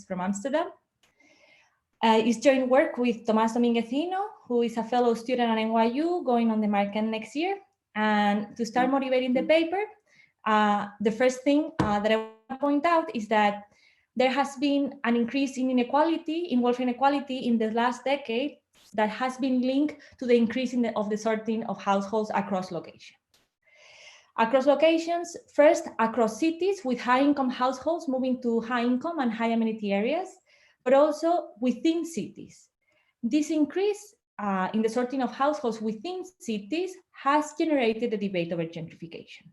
from Amsterdam. It's joint work with Tomás Domínguez-Iino, who is a fellow student at NYU going on the market next year. And to start motivating the paper, the first thing that I want to point out is that there has been an increase in inequality, in wealth inequality in the last decade that has been linked to the increase of the sorting of households across locations. Across locations, first across cities with high-income households moving to high-income and high-amenity areas, but also within cities. This increase in the sorting of households within cities has generated a debate over gentrification.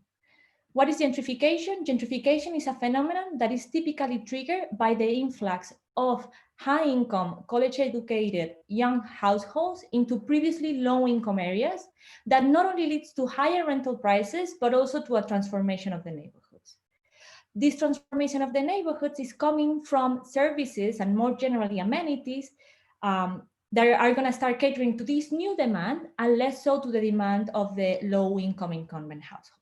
What is gentrification? Gentrification is a phenomenon that is typically triggered by the influx of high-income, college-educated young households into previously low-income areas that not only leads to higher rental prices, but also to a transformation of the neighborhoods. This transformation of the neighborhoods is coming from services and more generally amenities that are going to start catering to this new demand and less so to the demand of the low-income incumbent households.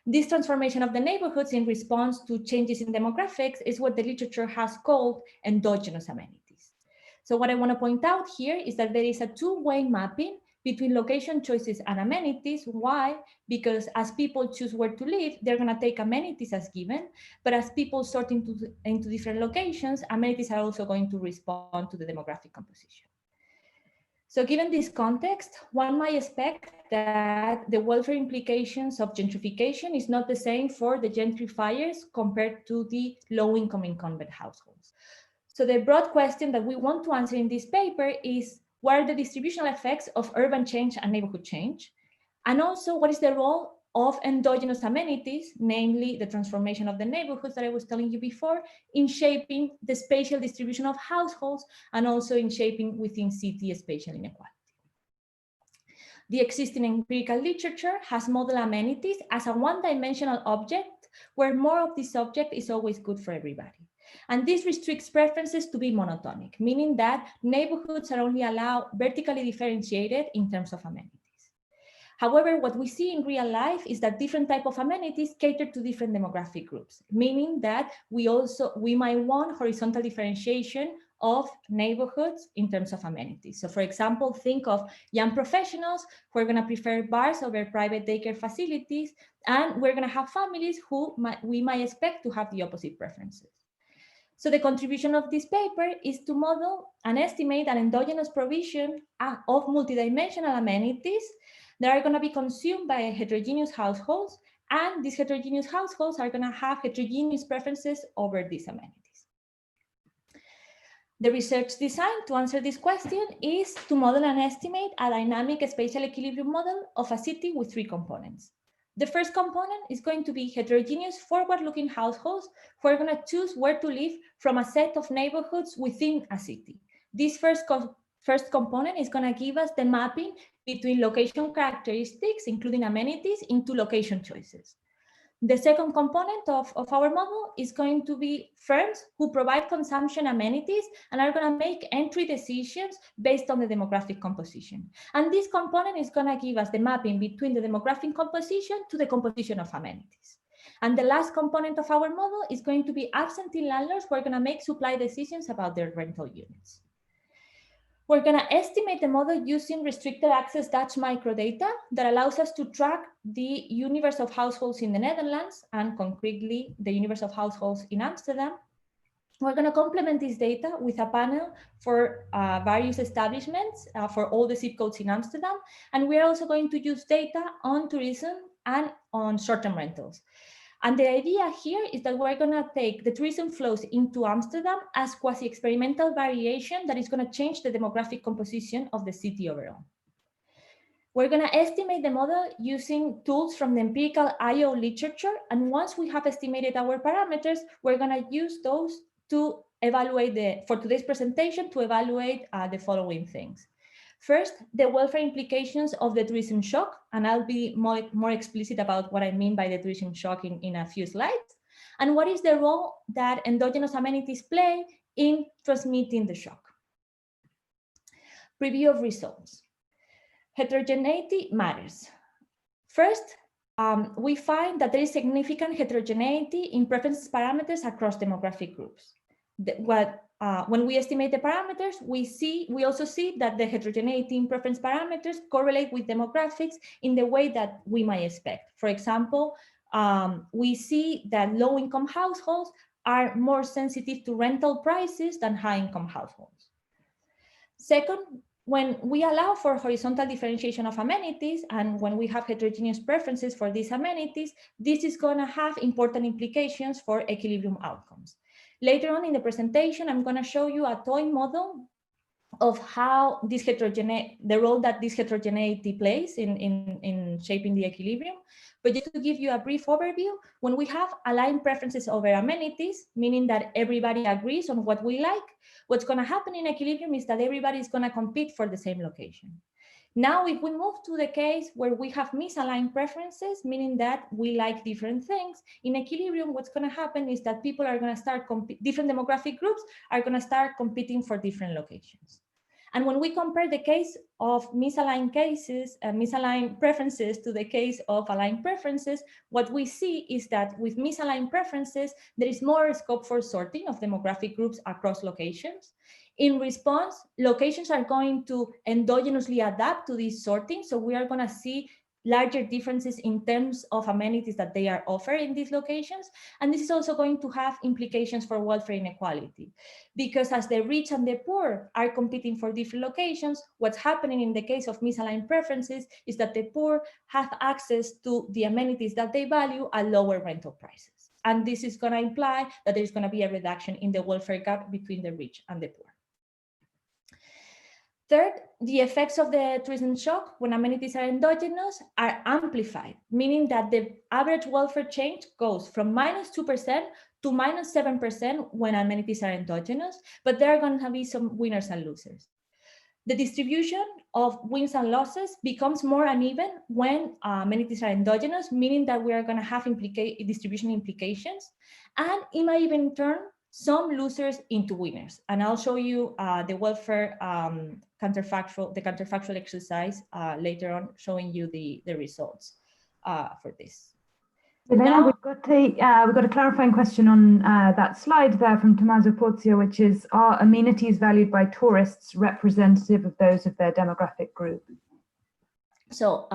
This transformation of the neighborhoods in response to changes in demographics is what the literature has called endogenous amenities. So what I want to point out here is that there is a two-way mapping between location choices and amenities. Why? Because as people choose where to live, they're going to take amenities as given, but as people sort into different locations, amenities are also going to respond to the demographic composition. So given this context, one might expect that the welfare implications of gentrification is not the same for the gentrifiers compared to the low-income incumbent households. So the broad question that we want to answer in this paper is, what are the distributional effects of urban change and neighborhood change? And also, what is the role of endogenous amenities, namely the transformation of the neighborhoods that I was telling you before, in shaping the spatial distribution of households and also in shaping within city spatial inequality. The existing empirical literature has modeled amenities as a one-dimensional object where more of this object is always good for everybody. And this restricts preferences to be monotonic, meaning that neighborhoods are only allowed vertically differentiated in terms of amenities. However, what we see in real life is that different types of amenities cater to different demographic groups, meaning that we might want horizontal differentiation of neighborhoods in terms of amenities. So for example, think of young professionals who are going to prefer bars over private daycare facilities, and we're going to have families who we might expect to have the opposite preferences. So the contribution of this paper is to model and estimate an endogenous provision of multidimensional amenities that are going to be consumed by heterogeneous households, and these heterogeneous households are going to have heterogeneous preferences over these amenities. The research design to answer this question is to model and estimate a dynamic spatial equilibrium model of a city with three components. The first component is going to be heterogeneous forward-looking households who are going to choose where to live from a set of neighborhoods within a city. This first component is going to give us the mapping between location characteristics, including amenities, into location choices. The second component of our model is going to be firms who provide consumption amenities and are going to make entry decisions based on the demographic composition. And this component is going to give us the mapping between the demographic composition to the composition of amenities. And the last component of our model is going to be absentee landlords who are going to make supply decisions about their rental units. We're going to estimate the model using restricted access Dutch microdata that allows us to track the universe of households in the Netherlands and concretely the universe of households in Amsterdam. We're going to complement this data with a panel for various establishments for all the zip codes in Amsterdam. And we're also going to use data on tourism and on short-term rentals. And the idea here is that we're going to take the tourism flows into Amsterdam as quasi-experimental variation that is going to change the demographic composition of the city overall. We're going to estimate the model using tools from the empirical IO literature. And once we have estimated our parameters, we're going to use those to evaluate for today's presentation, to evaluate the following things. First, the welfare implications of the tourism shock, and I'll be more explicit about what I mean by the tourism shock in a few slides, and what is the role that endogenous amenities play in transmitting the shock. Preview of results. Heterogeneity matters. First, we find that there is significant heterogeneity in preference parameters across demographic groups. when we estimate the parameters, we also see that the heterogeneity in preference parameters correlate with demographics in the way that we might expect. For example, we see that low-income households are more sensitive to rental prices than high-income households. Second, when we allow for horizontal differentiation of amenities and when we have heterogeneous preferences for these amenities, this is going to have important implications for equilibrium outcomes. Later on in the presentation, I'm going to show you a toy model of how this the role that this heterogeneity plays in shaping the equilibrium. But just to give you a brief overview, when we have aligned preferences over amenities, meaning that everybody agrees on what we like, what's going to happen in equilibrium is that everybody is going to compete for the same location. Now, if we move to the case where we have misaligned preferences, meaning that we like different things, in equilibrium, what's going to happen is that people are going to start, different demographic groups are going to start competing for different locations. And when we compare the case of misaligned cases, misaligned preferences to the case of aligned preferences, what we see is that with misaligned preferences, there is more scope for sorting of demographic groups across locations. In response, locations are going to endogenously adapt to this sorting. So we are going to see larger differences in terms of amenities that they are offered in these locations. And this is also going to have implications for welfare inequality, because as the rich and the poor are competing for different locations, what's happening in the case of misaligned preferences is that the poor have access to the amenities that they value at lower rental prices. And this is going to imply that there's going to be a reduction in the welfare gap between the rich and the poor. Third, the effects of the tourism shock when amenities are endogenous are amplified, meaning that the average welfare change goes from -2% to -7% when amenities are endogenous, but there are going to be some winners and losers. The distribution of wins and losses becomes more uneven when amenities are endogenous, meaning that we are going to have distribution implications, and it might even turn some losers into winners. And I'll show you the welfare counterfactual exercise later on, showing you the results for this. Milena, we've got a clarifying question on that slide there from Tomás, which is, are amenities valued by tourists representative of those of their demographic group? So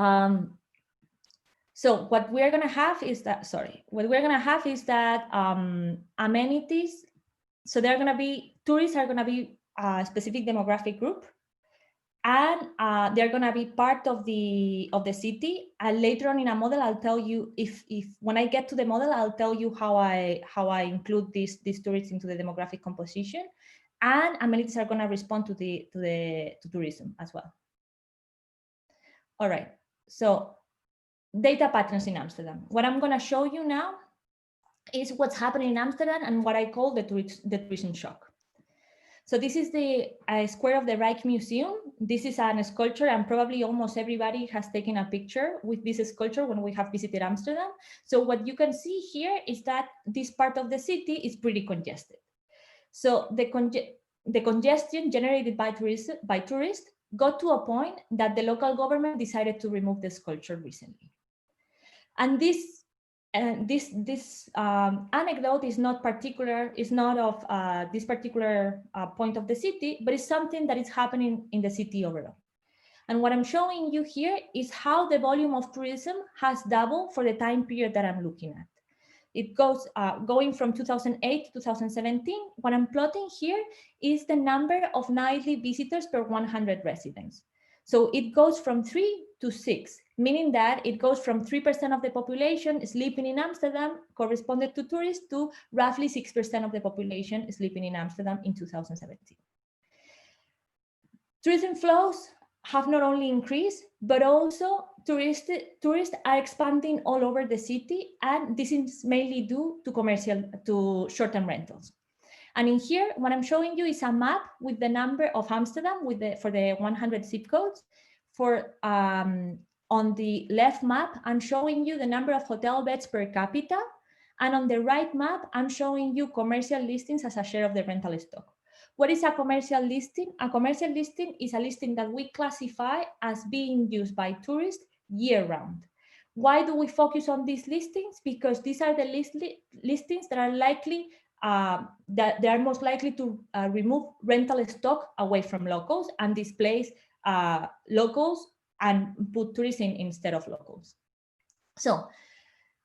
what we're going to have is that, amenities, so they're going to be, tourists are going to be a specific demographic group, and they're going to be part of the city. And later on in a model, I'll tell you if when I get to the model, I'll tell you how I include these tourists into the demographic composition, and amenities are going to respond to tourism as well. All right, so data patterns in Amsterdam. What I'm going to show you now is what's happening in Amsterdam and what I call the tourism shock. So this is the square of the Rijksmuseum. This is a sculpture, and probably almost everybody has taken a picture with this sculpture when we have visited Amsterdam. So what you can see here is that this part of the city is pretty congested. So the congestion generated by tourists got to a point that the local government decided to remove the sculpture recently. And this anecdote is not of this particular point of the city, but it's something that is happening in the city overall. And what I'm showing you here is how the volume of tourism has doubled for the time period that I'm looking at. It goes going from 2008 to 2017. What I'm plotting here is the number of nightly visitors per 100 residents. So it goes from 3 to 6, meaning that it goes from 3% of the population sleeping in Amsterdam corresponded to tourists to roughly 6% of the population sleeping in Amsterdam in 2017. Tourism flows have not only increased, but also tourists are expanding all over the city, and this is mainly due to short-term rentals. And in here, what I'm showing you is a map with the number of Amsterdam for the 100 zip codes. On the left map, I'm showing you the number of hotel beds per capita. And on the right map, I'm showing you commercial listings as a share of the rental stock. What is a commercial listing? A commercial listing is a listing that we classify as being used by tourists year-round. Why do we focus on these listings? Because these are the listings that are likely that they are most likely to remove rental stock away from locals and displace locals and put tourists in instead of locals. So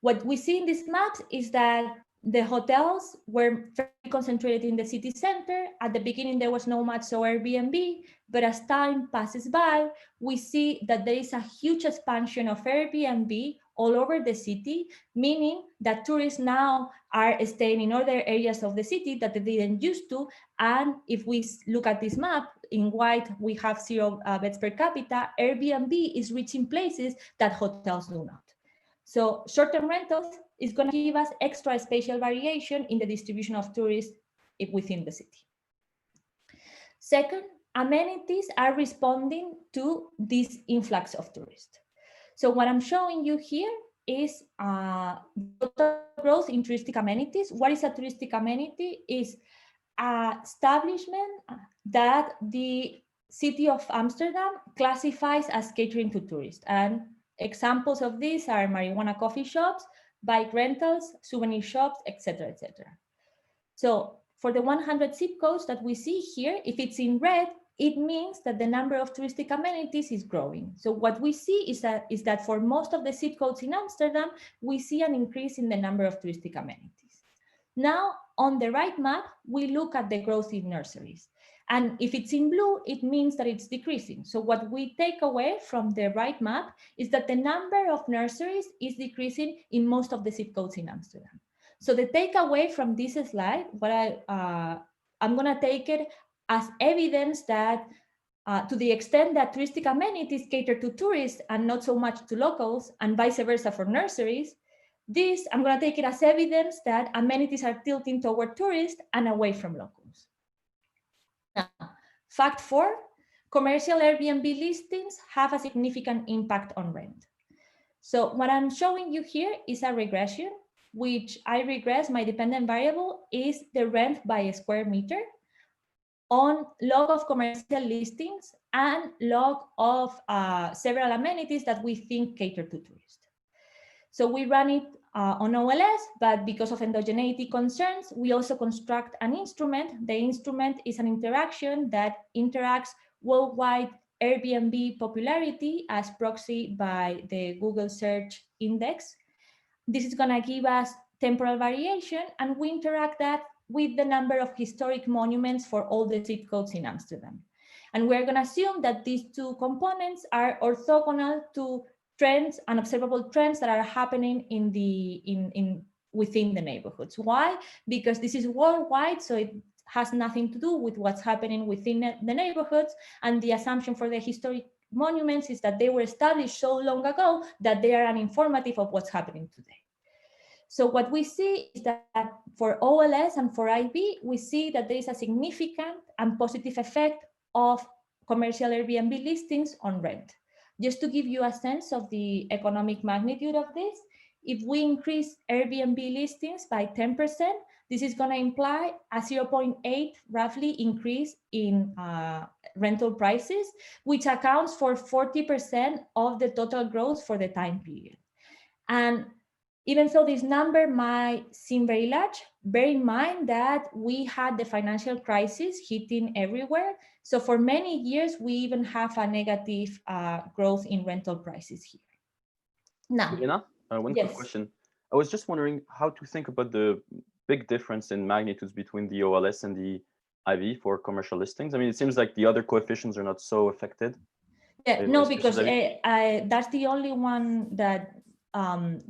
what we see in these maps is that the hotels were very concentrated in the city center. At the beginning, there was not much so Airbnb, but as time passes by, we see that there is a huge expansion of Airbnb all over the city, meaning that tourists now are staying in other areas of the city that they didn't used to. And if we look at this map, in white, we have 0 beds per capita. Airbnb is reaching places that hotels do not. So short-term rentals is going to give us extra spatial variation in the distribution of tourists within the city. Second, amenities are responding to this influx of tourists. So what I'm showing you here is total growth in touristic amenities. What is a touristic amenity? Is an establishment that the city of Amsterdam classifies as catering to tourists. And examples of these are marijuana coffee shops, bike rentals, souvenir shops, etc., etc. So for the 100 zip codes that we see here, if it's in red, it means that the number of touristic amenities is growing. So what we see is that for most of the zip codes in Amsterdam, we see an increase in the number of touristic amenities. Now, on the right map, we look at the growth in nurseries. And if it's in blue, it means that it's decreasing. So what we take away from the right map is that the number of nurseries is decreasing in most of the zip codes in Amsterdam. So the takeaway from this slide, what I'm going to take it as evidence that to the extent that touristic amenities cater to tourists and not so much to locals, and vice versa for nurseries, this, I'm going to take it as evidence that amenities are tilting toward tourists and away from locals. Now, fact 4, commercial Airbnb listings have a significant impact on rent. So what I'm showing you here is a regression, which I regress my dependent variable is the rent by a square meter on log of commercial listings and log of several amenities that we think cater to tourists. So we run it on OLS, but because of endogeneity concerns, we also construct an instrument. The instrument is an interaction that interacts worldwide Airbnb popularity as proxy by the Google search index. This is going to give us temporal variation, and we interact that with the number of historic monuments for all the zip codes in Amsterdam. And we're going to assume that these two components are orthogonal to trends and observable trends that are happening within the neighborhoods. Why? Because this is worldwide, so it has nothing to do with what's happening within the neighborhoods. And the assumption for the historic monuments is that they were established so long ago that they are uninformative of what's happening today. So what we see is that for OLS and for IB, we see that there is a significant and positive effect of commercial Airbnb listings on rent. Just to give you a sense of the economic magnitude of this, if we increase Airbnb listings by 10%, this is going to imply a 0.8 roughly increase in rental prices, which accounts for 40% of the total growth for the time period. And even though this number might seem very large, bear in mind that we had the financial crisis hitting everywhere. So for many years, we even have a negative growth in rental prices here. Now, Milena, one quick question. I was just wondering how to think about the big difference in magnitudes between the OLS and the IV for commercial listings. I mean, it seems like the other coefficients are not so affected. Yeah, no, because that's the only one that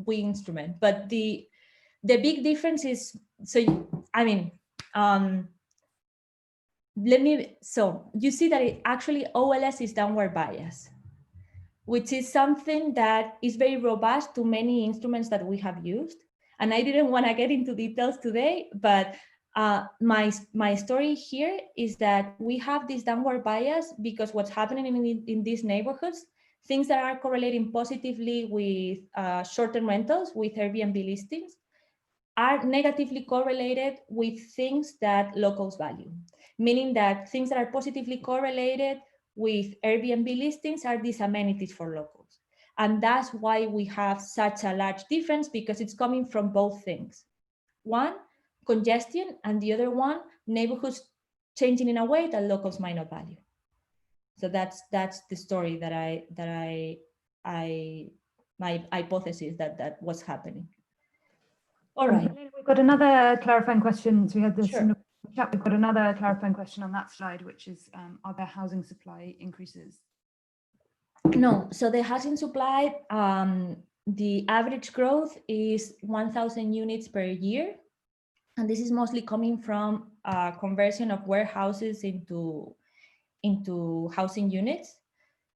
we instrument, but the big difference is, so I mean, so you see that it actually OLS is downward bias, which is something that is very robust to many instruments that we have used. And I didn't want to get into details today, but my story here is that we have this downward bias because what's happening in these neighborhoods, things that are correlating positively with short-term rentals, with Airbnb listings, are negatively correlated with things that locals value, meaning that things that are positively correlated with Airbnb listings are these amenities for locals. And that's why we have such a large difference, because it's coming from both things. One, congestion, and the other one, neighborhoods changing in a way that locals might not value. So that's the story my hypothesis that was happening. All right. We've got another clarifying question. So we had this Sure. in the chat. We've got another clarifying question on that slide, which is, are there housing supply increases? No, so the housing supply, the average growth is 1,000 units per year. And this is mostly coming from conversion of warehouses into housing units.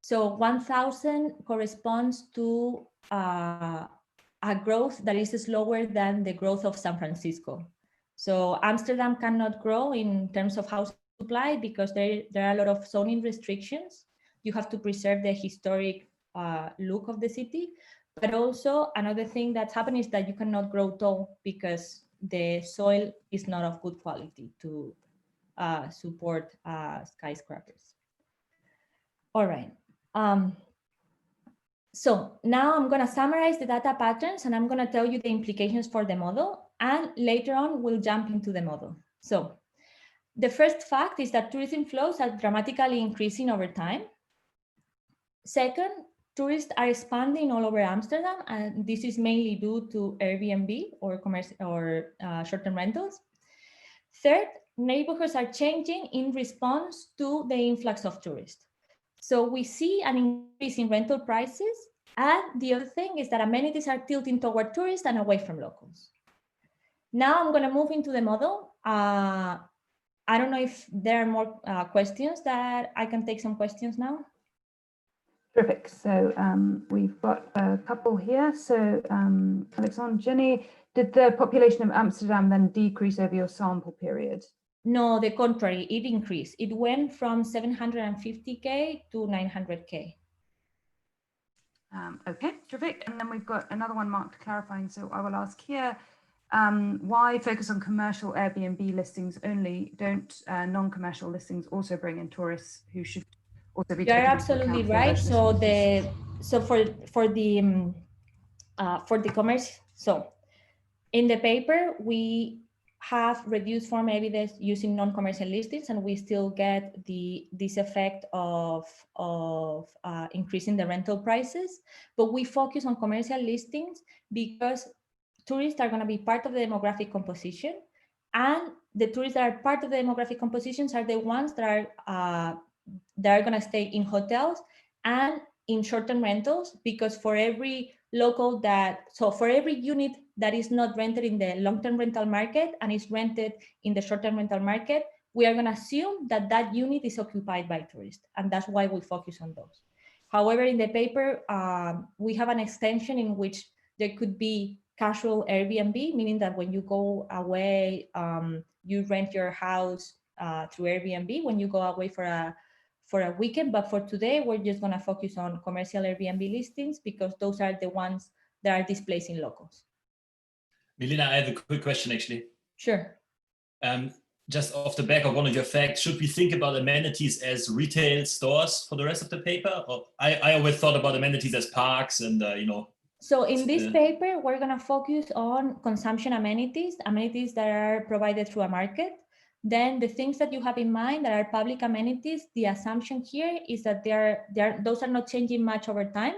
So 1,000 corresponds to a growth that is slower than the growth of San Francisco. So Amsterdam cannot grow in terms of housing supply because there are a lot of zoning restrictions. You have to preserve the historic look of the city. But also another thing that's happening is that you cannot grow tall because the soil is not of good quality to support skyscrapers. All right. So now I'm going to summarize the data patterns and I'm going to tell you the implications for the model. And later on, we'll jump into the model. So the first fact is that tourism flows are dramatically increasing over time. Second, tourists are expanding all over Amsterdam, and this is mainly due to Airbnb or short-term rentals. Third, neighborhoods are changing in response to the influx of tourists. So we see an increase in rental prices, and the other thing is that amenities are tilting toward tourists and away from locals. Now I'm going to move into the model. I don't know if there are more questions that I can take some questions now. Terrific. So we've got a couple here. So Alexandre, Jenny, did the population of Amsterdam then decrease over your sample period? No, the contrary, it increased. It went from 750K to 900K. Okay, terrific. And then we've got another one marked clarifying. So I will ask here, why focus on commercial Airbnb listings only? Don't non-commercial listings also bring in tourists who should also be taken into account? You're absolutely right. So for the commerce, so in the paper we have reduced form evidence using non-commercial listings, and we still get this effect of increasing the rental prices. But we focus on commercial listings because tourists are going to be part of the demographic composition, and the tourists that are part of the demographic compositions are the ones that are going to stay in hotels and in short-term rentals, because for every for every unit that is not rented in the long-term rental market and is rented in the short-term rental market, we are going to assume that that unit is occupied by tourists, and that's why we focus on those. However, in the paper, we have an extension in which there could be casual Airbnb, meaning that when you go away, you rent your house through Airbnb when you go away for a weekend. But for today, we're just going to focus on commercial Airbnb listings because those are the ones that are displacing locals. Milena, I have a quick question, actually. Sure. Just off the back of one of your facts, should we think about amenities as retail stores for the rest of the paper? Or I always thought about amenities as parks and, So in this paper, we're going to focus on consumption amenities that are provided through a market. Then the things that you have in mind that are public amenities, the assumption here is that those are not changing much over time.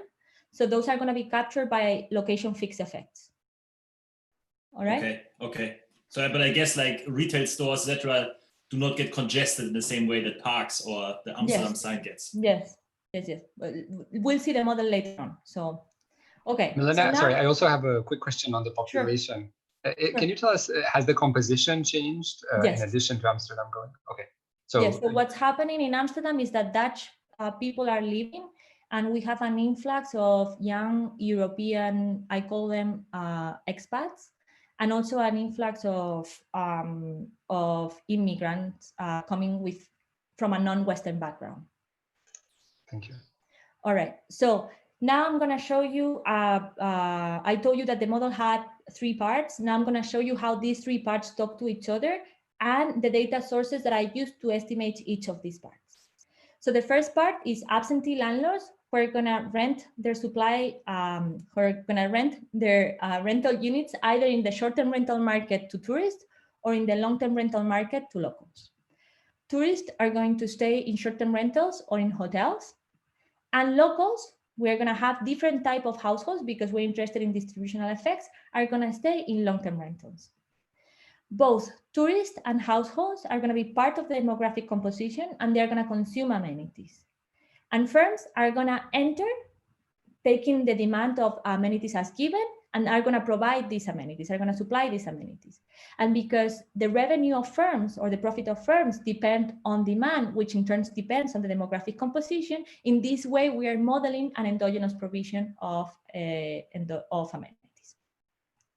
So those are going to be captured by location fixed effects. All right. Okay. So, but I guess like retail stores, etc., do not get congested in the same way that parks or the Amsterdam sign gets. Yes. We'll see the model later on. So, okay. Milena, sorry, I also have a quick question on the population. Sure. Can you tell us, has the composition changed in addition to Amsterdam growing? Okay. So what's happening in Amsterdam is that Dutch people are leaving, and we have an influx of young European, I call them expats, and also an influx of immigrants coming from a non-Western background. Thank you. All right. So now I'm going to show you, I told you that the model had 3 parts. Now I'm going to show you how these 3 parts talk to each other and the data sources that I used to estimate each of these parts. So the first part is absentee landlords who are going to rent their rental units either in the short-term rental market to tourists or in the long-term rental market to locals. Tourists are going to stay in short-term rentals or in hotels. And locals, we're going to have different type of households because we're interested in distributional effects, are going to stay in long-term rentals. Both tourists and households are going to be part of the demographic composition, and they're going to consume amenities. And firms are going to enter taking the demand of amenities as given and are going to provide these amenities, are going to supply these amenities. And because the revenue of firms or the profit of firms depend on demand, which in turn depends on the demographic composition, in this way, we are modeling an endogenous provision of amenities.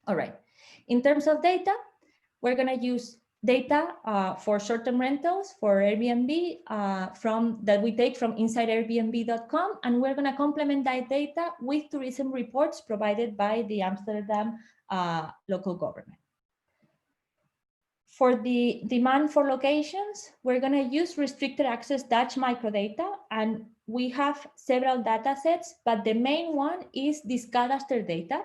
All right, in terms of data, we're going to use data for short-term rentals for Airbnb that we take from inside Airbnb.com, and we're going to complement that data with tourism reports provided by the Amsterdam local government. For the demand for locations, we're going to use restricted access Dutch microdata, and we have several data sets, but the main one is this cadastre data.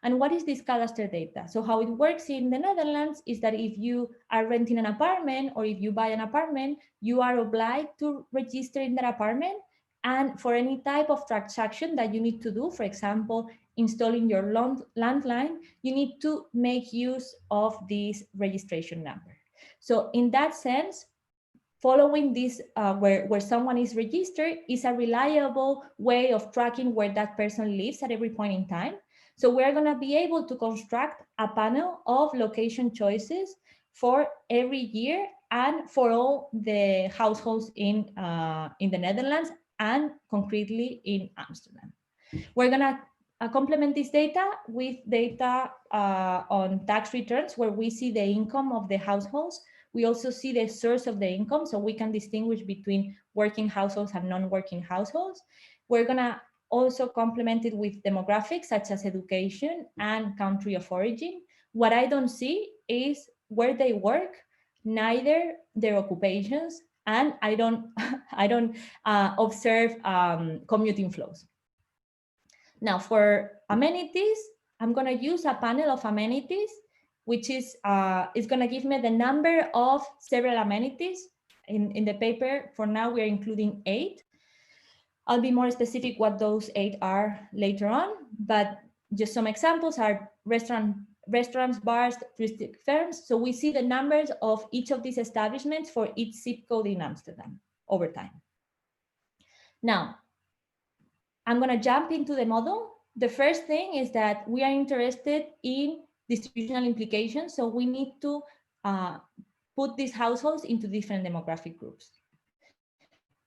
And what is this cadastre data? So how it works in the Netherlands is that if you are renting an apartment or if you buy an apartment, you are obliged to register in that apartment. And for any type of transaction that you need to do, for example, installing your landline, you need to make use of this registration number. So in that sense, following this, where someone is registered is a reliable way of tracking where that person lives at every point in time. So we're going to be able to construct a panel of location choices for every year and for all the households in the Netherlands and concretely in Amsterdam. We're going to complement this data with data on tax returns where we see the income of the households. We also see the source of the income, so we can distinguish between working households and non-working households. We're going to also complemented with demographics such as education and country of origin. What I don't see is where they work, neither their occupations, and I don't observe commuting flows. Now for amenities, I'm going to use a panel of amenities, which is going to give me the number of several amenities. In the paper, for now, we're including 8. I'll be more specific what those 8 are later on, but just some examples are restaurants, bars, touristic firms. So we see the numbers of each of these establishments for each zip code in Amsterdam over time. Now, I'm going to jump into the model. The first thing is that we are interested in distributional implications. So we need to put these households into different demographic groups.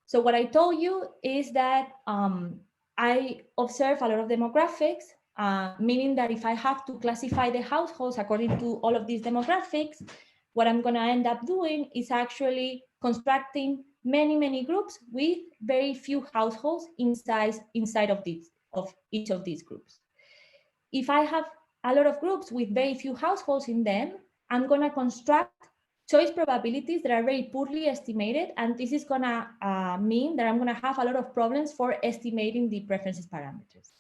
So what I told you is that I observe a lot of demographics, meaning that if I have to classify the households according to all of these demographics, what I'm going to end up doing is actually constructing many groups with very few households inside of each of these groups. If I have a lot of groups with very few households in them, I'm going to construct choice probabilities that are very poorly estimated, and this is going to mean that I'm going to have a lot of problems for estimating the preferences parameters.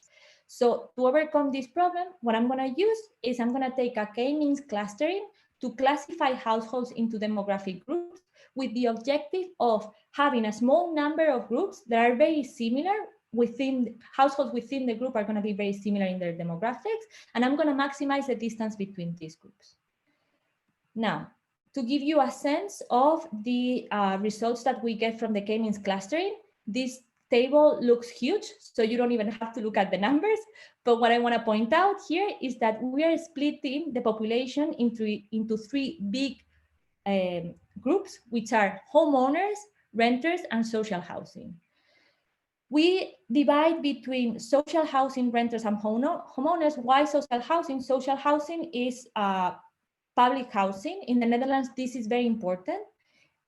So to overcome this problem, what I'm going to use is I'm going to take a k-means clustering to classify households into demographic groups with the objective of having a small number of groups that are very similar households within the group are going to be very similar in their demographics, and I'm going to maximize the distance between these groups. Now, to give you a sense of the results that we get from the k-means clustering, this table looks huge, so you don't even have to look at the numbers. But what I want to point out here is that we are splitting the population into 3 big groups, which are homeowners, renters, and social housing. We divide between social housing, renters, and homeowners. Why social housing? Social housing is public housing. In the Netherlands, this is very important.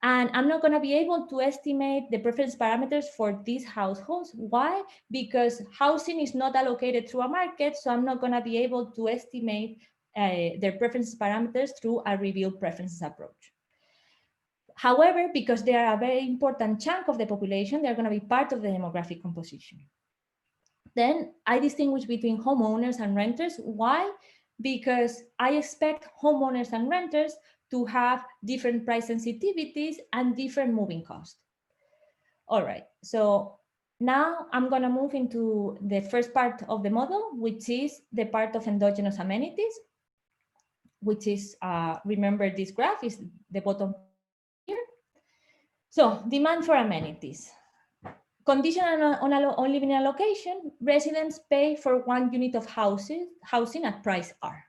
And I'm not going to be able to estimate the preference parameters for these households. Why? Because housing is not allocated through a market, so I'm not going to be able to estimate their preference parameters through a revealed preferences approach. However, because they are a very important chunk of the population, they're going to be part of the demographic composition. Then I distinguish between homeowners and renters. Why? Because I expect homeowners and renters to have different price sensitivities and different moving costs. All right, so now I'm gonna move into the first part of the model, which is the part of endogenous amenities, which is, remember this graph is the bottom here. So demand for amenities. Conditional on living in a location, residents pay for 1 unit of housing at price R.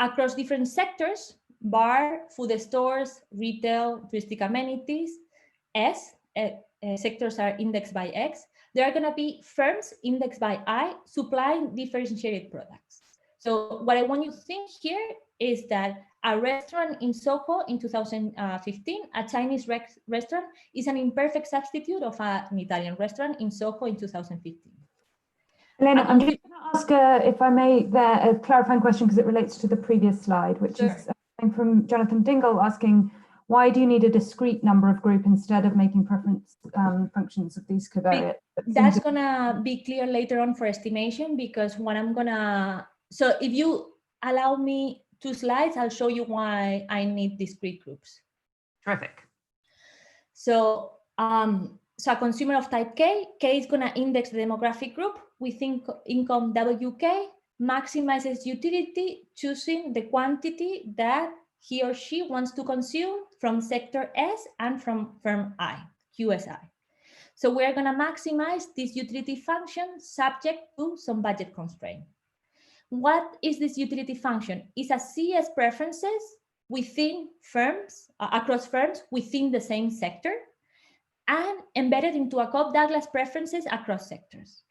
Across different sectors, bar, food stores, retail, touristic amenities, S, sectors are indexed by X, there are going to be firms indexed by I supplying differentiated products. So what I want you to think here is that a restaurant in Soho in 2015, a Chinese restaurant, is an imperfect substitute of an Italian restaurant in Soho in 2015. Milena, I'm just going to ask, if I may, a clarifying question because it relates to the previous slide, which is coming from Jonathan Dingle asking, why do you need a discrete number of group instead of making preference functions of these covariates? That's going to be clear later on for estimation, because what I'm going to, so if you allow me 2 slides, I'll show you why I need discrete groups. Terrific. So, so a consumer of type K is going to index the demographic group. We think income WK maximizes utility, choosing the quantity that he or she wants to consume from sector S and from firm I, QSI. So we're going to maximize this utility function subject to some budget constraint. What is this utility function? It's a CS preferences within firms, across firms within the same sector, and embedded into a Cobb-Douglas preferences across sectors.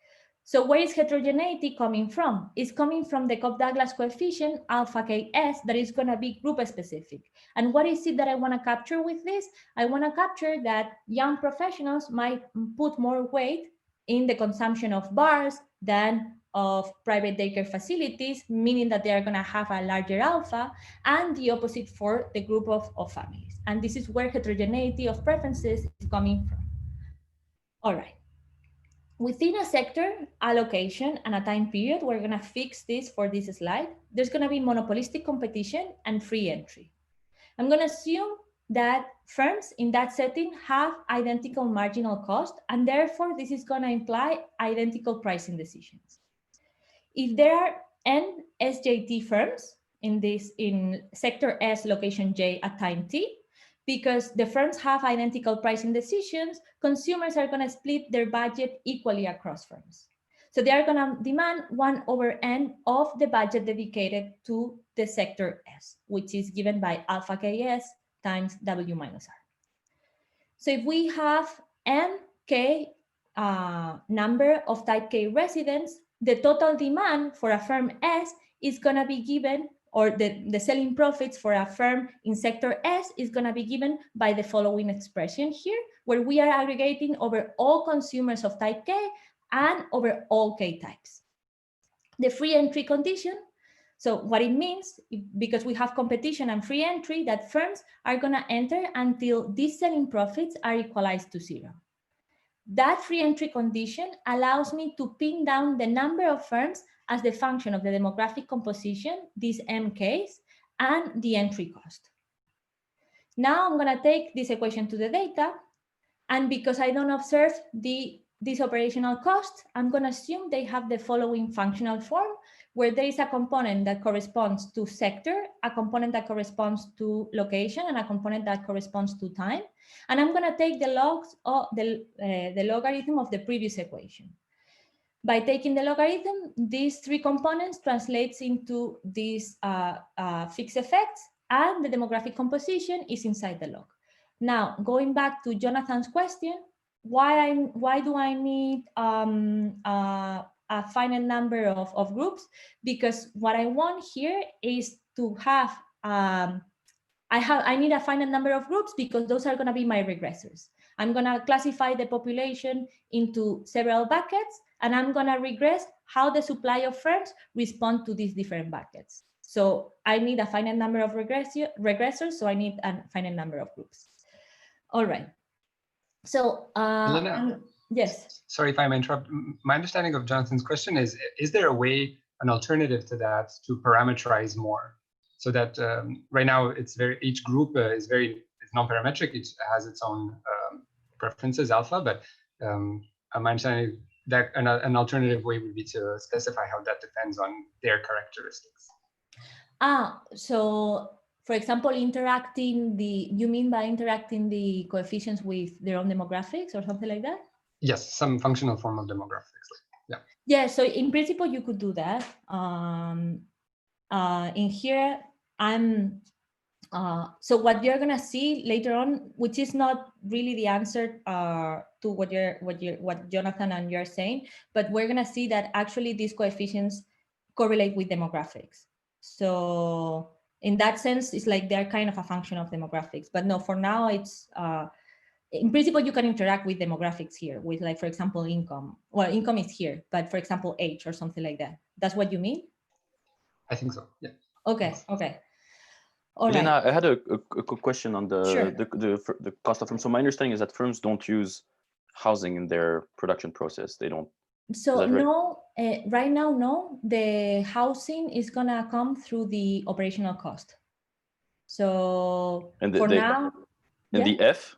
So where is heterogeneity coming from? It's coming from the Cobb-Douglas coefficient alpha KS that is going to be group specific. And what is it that I want to capture with this? I want to capture that young professionals might put more weight in the consumption of bars than of private daycare facilities, meaning that they are going to have a larger alpha, and the opposite for the group of families. And this is where heterogeneity of preferences is coming from. All right. Within a sector, allocation, and a time period, we're going to fix this for this slide. There's going to be monopolistic competition and free entry. I'm going to assume that firms in that setting have identical marginal cost, and therefore this is going to imply identical pricing decisions. If there are n SJT firms in sector S, location J at time T, because the firms have identical pricing decisions, consumers are going to split their budget equally across firms. So they are going to demand 1/n of the budget dedicated to the sector S, which is given by alpha KS times W minus R. So if we have mk number of type K residents, the total demand for a firm S is going to be given, or the selling profits for a firm in sector S is going to be given by the following expression here, where we are aggregating over all consumers of type K and over all K types. The free entry condition, so what it means, because we have competition and free entry, that firms are going to enter until these selling profits are equalized to 0. That free entry condition allows me to pin down the number of firms as the function of the demographic composition, these MKs, and the entry cost. Now I'm going to take this equation to the data, and because I don't observe these operational costs, I'm going to assume they have the following functional form, where there is a component that corresponds to sector, a component that corresponds to location, and a component that corresponds to time. And I'm going to take the logs of the logarithm of the previous equation. By taking the logarithm, these 3 components translates into these fixed effects, and the demographic composition is inside the log. Now, going back to Jonathan's question, why do I need a finite number of groups? Because what I want here is to have, I need a finite number of groups because those are going to be my regressors. I'm going to classify the population into several buckets, and I'm going to regress how the supply of firms respond to these different buckets. So I need a finite number of regressors, so I need a finite number of groups. All right. So, Milena, yes. Sorry if I may interrupt. My understanding of Jonathan's question is there a way, an alternative to that, to parameterize more? so that right now it's each group is non-parametric. It has its own preferences, alpha, but my understanding that an alternative way would be to specify how that depends on their characteristics. So for example, you mean by interacting the coefficients with their own demographics or something like that? Yes, some functional form of demographics. Yeah. Yeah, so in principle, you could do that. In here, so what you're gonna see later on, which is not really the answer to what Jonathan and you're saying, but we're gonna see that actually these coefficients correlate with demographics. So in that sense, it's like they're kind of a function of demographics. But no, for now, it's in principle, you can interact with demographics here with, like, for example, income. Well, income is here, but for example, age or something like that. That's what you mean? I think so, yeah. Okay, okay. All Milena, right. I had a quick question on the cost of firms. So my understanding is that firms don't use housing in their production process. They don't. So no, right now, no. The housing is gonna come through the operational cost. So for now, in the F.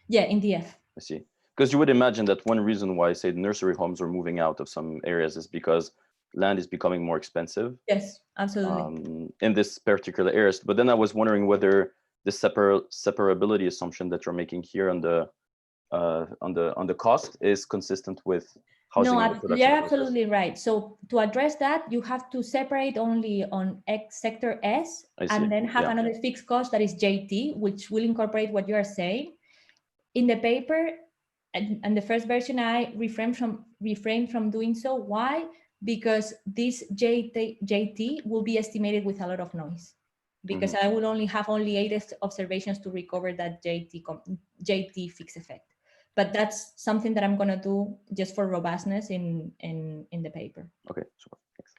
Yeah, in the F. I see. Because you would imagine that one reason why, say, nursery homes are moving out of some areas is because land is becoming more expensive. Yes, absolutely. In this particular areas. But then I was wondering whether the separability assumption that you're making here on the cost is consistent with housing. No, you're absolutely right. So to address that, you have to separate only on X sector S, and then have another fixed cost that is JT, which will incorporate what you are saying. In the paper, and the first version, I refrained from doing so. Why? Because this JT will be estimated with a lot of noise, because I will only have 8 observations to recover that JT fixed effect. But that's something that I'm gonna do just for robustness in the paper. Okay, super. Thanks.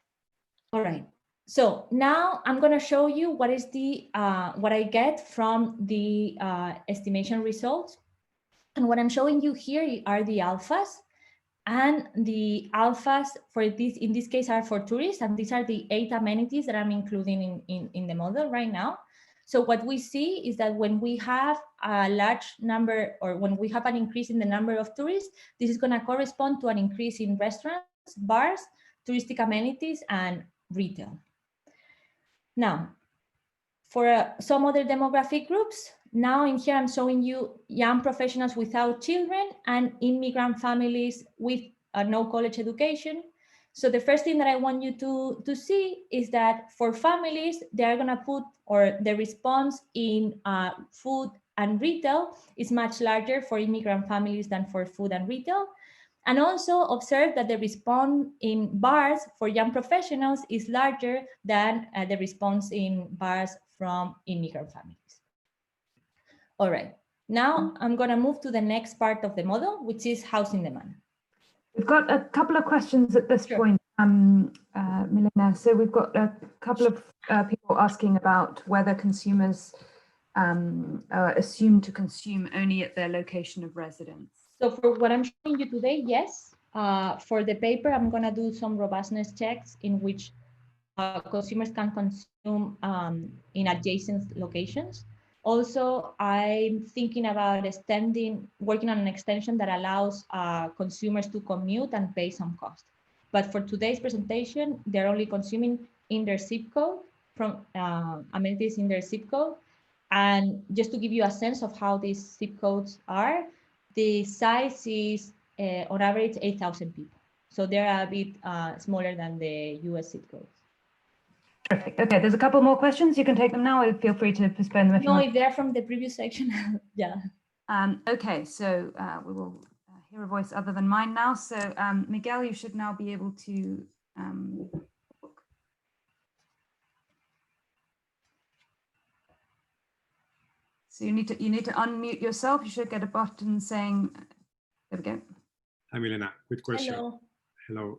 All right. So now I'm gonna show you what is the what I get from the estimation results. And what I'm showing you here are the alphas, and the alphas for this, in this case, are for tourists, and these are the 8 amenities that I'm including in the model right now. So what we see is that when we have a large number, or when we have an increase in the number of tourists, this is going to correspond to an increase in restaurants, bars, touristic amenities, and retail. Now, for some other demographic groups, now in here I'm showing you young professionals without children and immigrant families with no college education. So the first thing that I want you to see is that for families, they're gonna put, or the response in food and retail is much larger for immigrant families than for food and retail. And also observe that the response in bars for young professionals is larger than the response in bars from immigrant families. All right, now I'm gonna move to the next part of the model, which is housing demand. We've got a couple of questions at this point, Milena. So we've got a couple of people asking about whether consumers are assumed to consume only at their location of residence. So for what I'm showing you today, yes. For the paper, I'm gonna do some robustness checks in which consumers can consume in adjacent locations. Also, I'm thinking about working on an extension that allows consumers to commute and pay some cost. But for today's presentation, they're only consuming in their zip code, from amenities in their zip code. And just to give you a sense of how these zip codes are, the size is on average 8,000 people. So they're a bit smaller than the US zip codes. Perfect. Okay, there's a couple more questions. You can take them now, or feel free to postpone them if you want. No, if they're from the previous section, yeah. Okay, so we will hear a voice other than mine now. So Miguel, you should now be able to so you need to unmute yourself. You should get a button saying, there we go. Hi, Milena, quick question. Hello.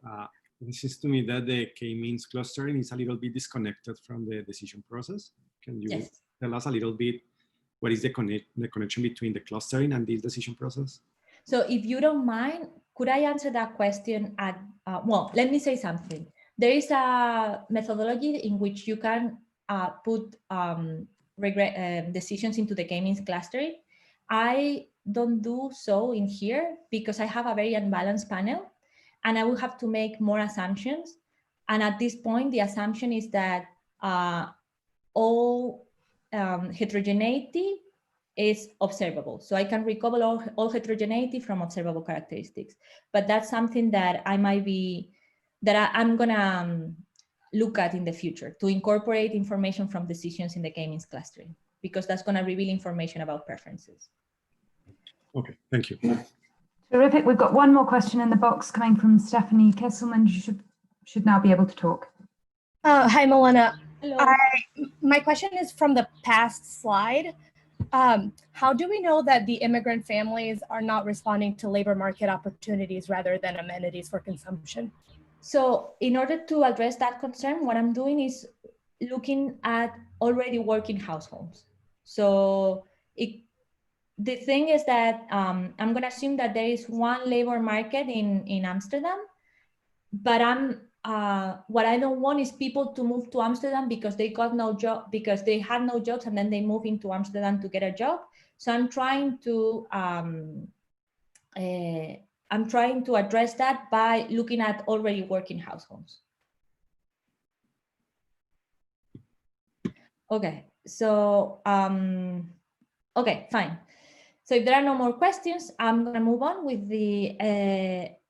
It seems to me that the k-means clustering is a little bit disconnected from the decision process. Can you tell us a little bit what is the connection between the clustering and this decision process? So if you don't mind, could I answer that question at, well, let me say something. There is a methodology in which you can put decisions into the k-means clustering. I don't do so in here because I have a very unbalanced panel and I will have to make more assumptions. And at this point, the assumption is that all heterogeneity is observable. So I can recover all heterogeneity from observable characteristics. But that's something that I'm gonna look at in the future to incorporate information from decisions in the k-means clustering, because that's gonna reveal information about preferences. Okay, thank you. Terrific. We've got one more question in the box coming from Stephanie Kesselman. You should now be able to talk. Hi, Milena. Hello. My question is from the past slide. How do we know that the immigrant families are not responding to labor market opportunities rather than amenities for consumption? So in order to address that concern, what I'm doing is looking at already working households. So the thing is that I'm going to assume that there is one labor market in Amsterdam, but what I don't want is people to move to Amsterdam because they got no job, because they had no jobs, and then they move into Amsterdam to get a job. So I'm trying to address that by looking at already working households. Okay, so okay, fine. So if there are no more questions, I'm going to move on with the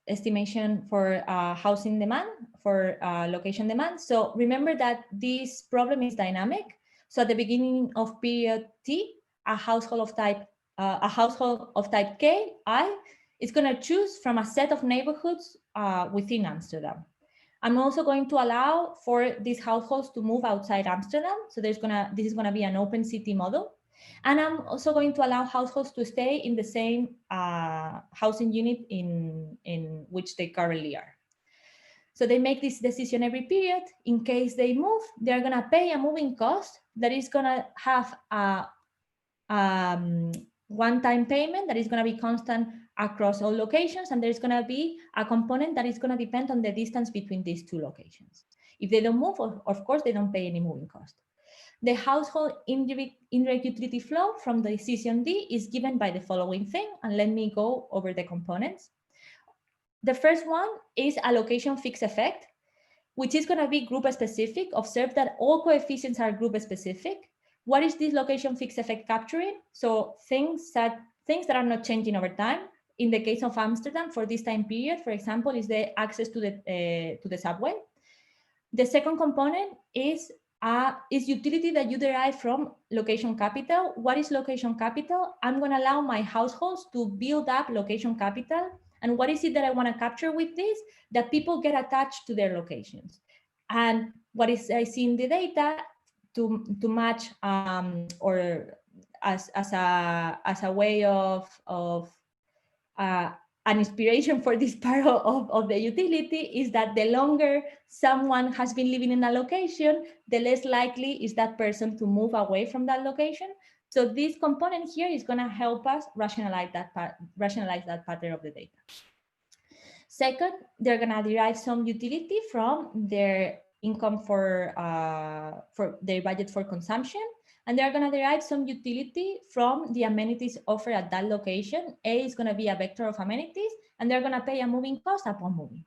estimation for housing demand, for location demand. So remember that this problem is dynamic. So at the beginning of period T, a household of type K, I, is going to choose from a set of neighborhoods within Amsterdam. I'm also going to allow for these households to move outside Amsterdam. So this is going to be an open city model. And I'm also going to allow households to stay in the same housing unit in which they currently are. So they make this decision every period. In case they move, they're going to pay a moving cost that is going to have a one-time payment that is going to be constant across all locations. And there's going to be a component that is going to depend on the distance between these two locations. If they don't move, of course, they don't pay any moving cost. The household indirect utility flow from the decision D is given by the following thing, and let me go over the components. The first one is a location fixed effect, which is going to be group specific. Observe that all coefficients are group specific. What is this location fixed effect capturing? So things that are not changing over time. In the case of Amsterdam, for this time period, for example, is the access to the subway. The second component is utility that you derive from location capital. What is location capital? I'm going to allow my households to build up location capital. And what is it that I want to capture with this? That people get attached to their locations. And what is I see in the data to match or as a way of an inspiration for this part of the utility is that the longer someone has been living in a location, the less likely is that person to move away from that location. So this component here is going to help us rationalize that pattern of the data. Second, they're going to derive some utility from their income for their budget for consumption. And they're going to derive some utility from the amenities offered at that location. A is going to be a vector of amenities, and they're going to pay a moving cost upon moving.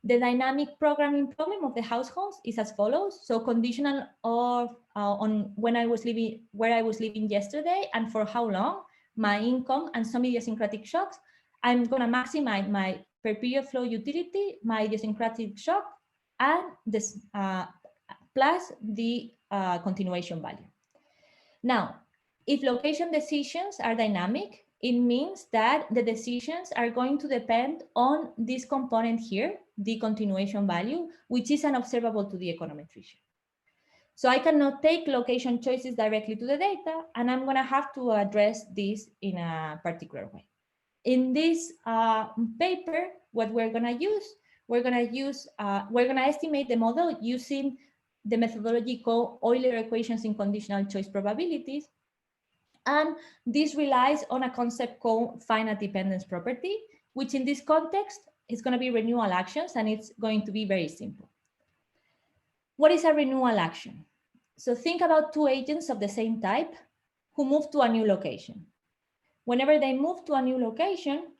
The dynamic programming problem of the households is as follows. So conditional on where I was living yesterday and for how long, my income and some idiosyncratic shocks. I'm going to maximize my per period flow utility, my idiosyncratic shock, and this plus the continuation value. Now, if location decisions are dynamic, it means that the decisions are going to depend on this component here, the continuation value, which is unobservable to the econometrician. So I cannot take location choices directly to the data, and I'm going to have to address this in a particular way. In this paper, what we're going to use, we're going to estimate the model using the methodology called Euler equations in conditional choice probabilities. And this relies on a concept called finite dependence property, which in this context is going to be renewal actions, and it's going to be very simple. What is a renewal action? So think about two agents of the same type who move to a new location. Whenever they move to a new location,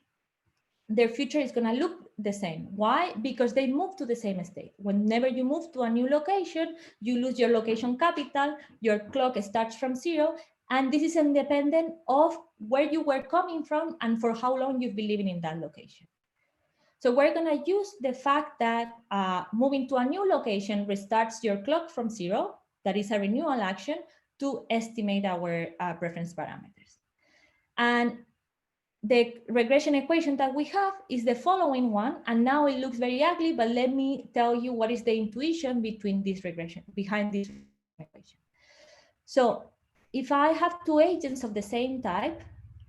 their future is going to look the same. Why? Because they move to the same state. Whenever you move to a new location, you lose your location capital, your clock starts from 0, and this is independent of where you were coming from and for how long you've been living in that location. So we're going to use the fact that moving to a new location restarts your clock from 0, that is a renewal action, to estimate our preference parameters. And the regression equation that we have is the following one, and now it looks very ugly, but let me tell you what is the intuition behind this regression equation. So if I have two agents of the same type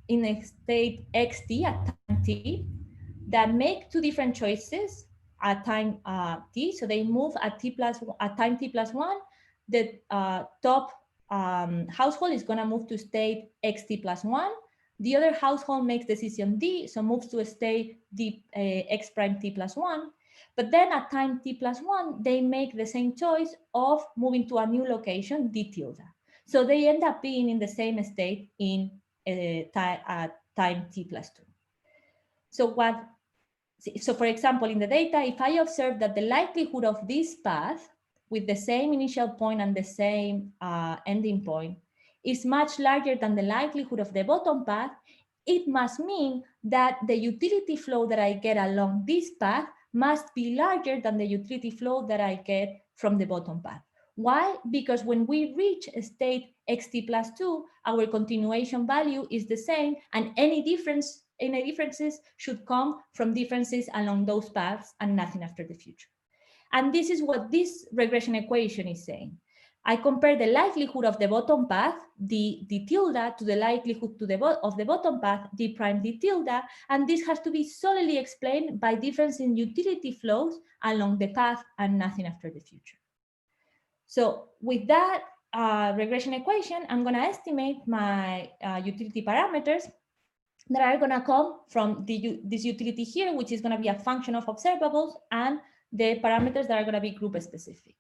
in a state xt at time t that make two different choices at time t, so they move at time t plus 1, the top household is going to move to state xt plus 1. The other household makes decision D, so moves to a state D, x prime t plus 1. But then at time t plus 1, they make the same choice of moving to a new location, D tilde. So they end up being in the same state in time t plus 2. So for example, in the data, if I observe that the likelihood of this path with the same initial point and the same ending point is much larger than the likelihood of the bottom path, it must mean that the utility flow that I get along this path must be larger than the utility flow that I get from the bottom path. Why? Because when we reach a state xt plus 2, our continuation value is the same, and any differences should come from differences along those paths and nothing after the future. And this is what this regression equation is saying. I compare the likelihood of the bottom path, d tilde, to the likelihood of the bottom path, d prime d tilde, and this has to be solely explained by difference in utility flows along the path and nothing after the future. So with that regression equation, I'm going to estimate my utility parameters that are going to come from this utility here, which is going to be a function of observables, and the parameters that are going to be group specific.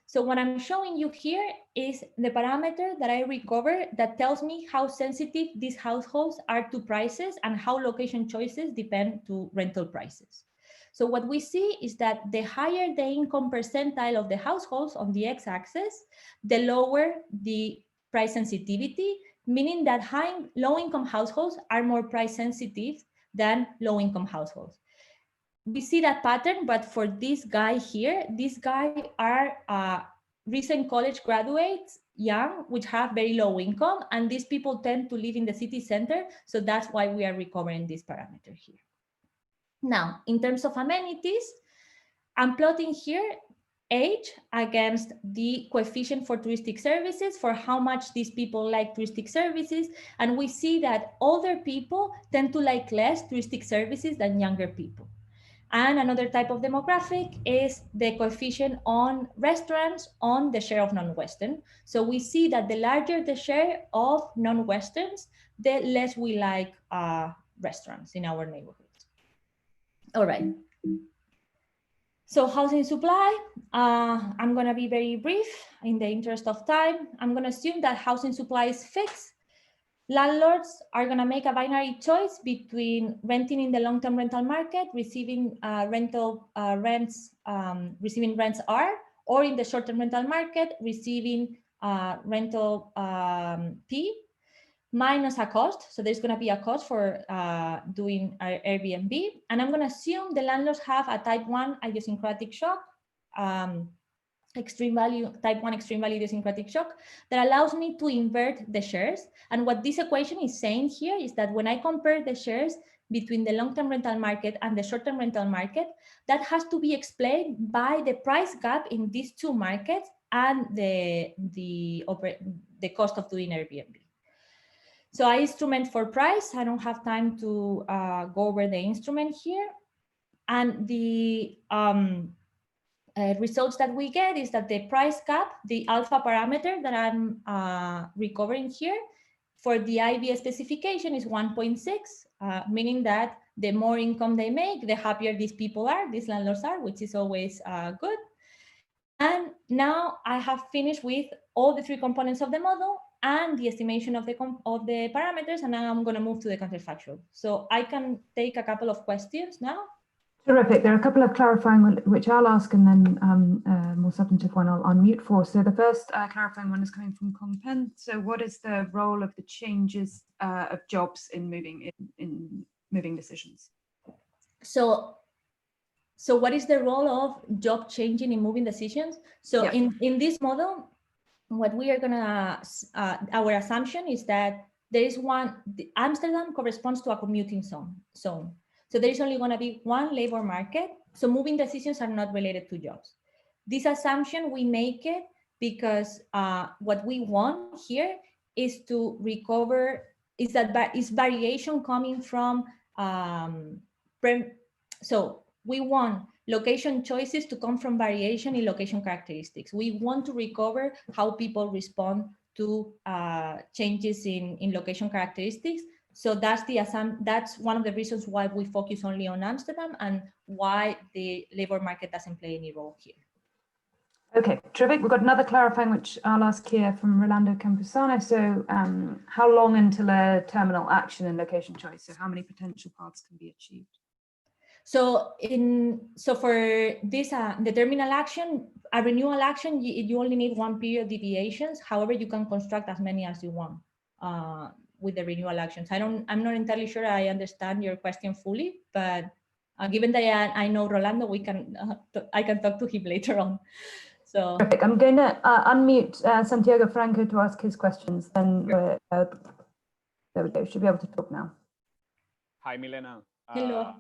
So what I'm showing you here is the parameter that I recover that tells me how sensitive these households are to prices and how location choices depend to rental prices. So what we see is that the higher the income percentile of the households on the x-axis, the lower the price sensitivity, meaning that low-income households are more price sensitive than low-income households. We see that pattern, but for this guy here, these guys are recent college graduates, young, which have very low income, and these people tend to live in the city center, so that's why we are recovering this parameter here. Now, in terms of amenities, I'm plotting here age against the coefficient for touristic services, for how much these people like touristic services, and we see that older people tend to like less touristic services than younger people. And another type of demographic is the coefficient on restaurants on the share of non-Western. So we see that the larger the share of non-Westerns, the less we like restaurants in our neighborhoods. All right. So housing supply, I'm going to be very brief in the interest of time. I'm going to assume that housing supply is fixed. Landlords are going to make a binary choice between renting in the long-term rental market, receiving rents R, or in the short-term rental market, receiving rental P minus a cost. So there's going to be a cost for doing Airbnb. And I'm going to assume the landlords have a type 1 idiosyncratic shock, type 1 extreme value idiosyncratic shock that allows me to invert the shares. And what this equation is saying here is that when I compare the shares between the long-term rental market and the short-term rental market, that has to be explained by the price gap in these two markets and the cost of doing Airbnb. So I instrument for price. I don't have time to go over the instrument here. And the results that we get is that the price gap, the alpha parameter that I'm recovering here for the IB specification is 1.6, meaning that the more income they make, the happier these people are, these landlords are, which is always good. And now I have finished with all the three components of the model and the estimation of the parameters, and now I'm going to move to the counterfactual. So I can take a couple of questions now. Terrific. There are a couple of clarifying which I'll ask, and then more substantive one I'll unmute for. So the first clarifying one is coming from Kongpen. So what is the role of the changes of jobs in moving decisions? So what is the role of job changing in moving decisions? So yeah. in this model, what we are gonna, our assumption is that there is Amsterdam corresponds to a commuting zone. So there is only gonna be one labor market. So moving decisions are not related to jobs. This assumption, we make it because what we want here is to recover, is variation coming from, so we want location choices to come from variation in location characteristics. We want to recover how people respond to changes in location characteristics. So that's one of the reasons why we focus only on Amsterdam and why the labor market doesn't play any role here. Okay, terrific. We've got another clarifying, which I'll ask here from Rolando Campuzano. So how long until a terminal action in location choice? So how many potential paths can be achieved? So for this, the terminal action, a renewal action, you only need one period deviations. However, you can construct as many as you want with the renewal actions. I'm not entirely sure I understand your question fully, but given that I know Rolando, I can talk to him later on. So perfect. I'm going to unmute Santiago Franco to ask his questions. Then there we go. Should be able to talk now. Hi, Milena. Hello.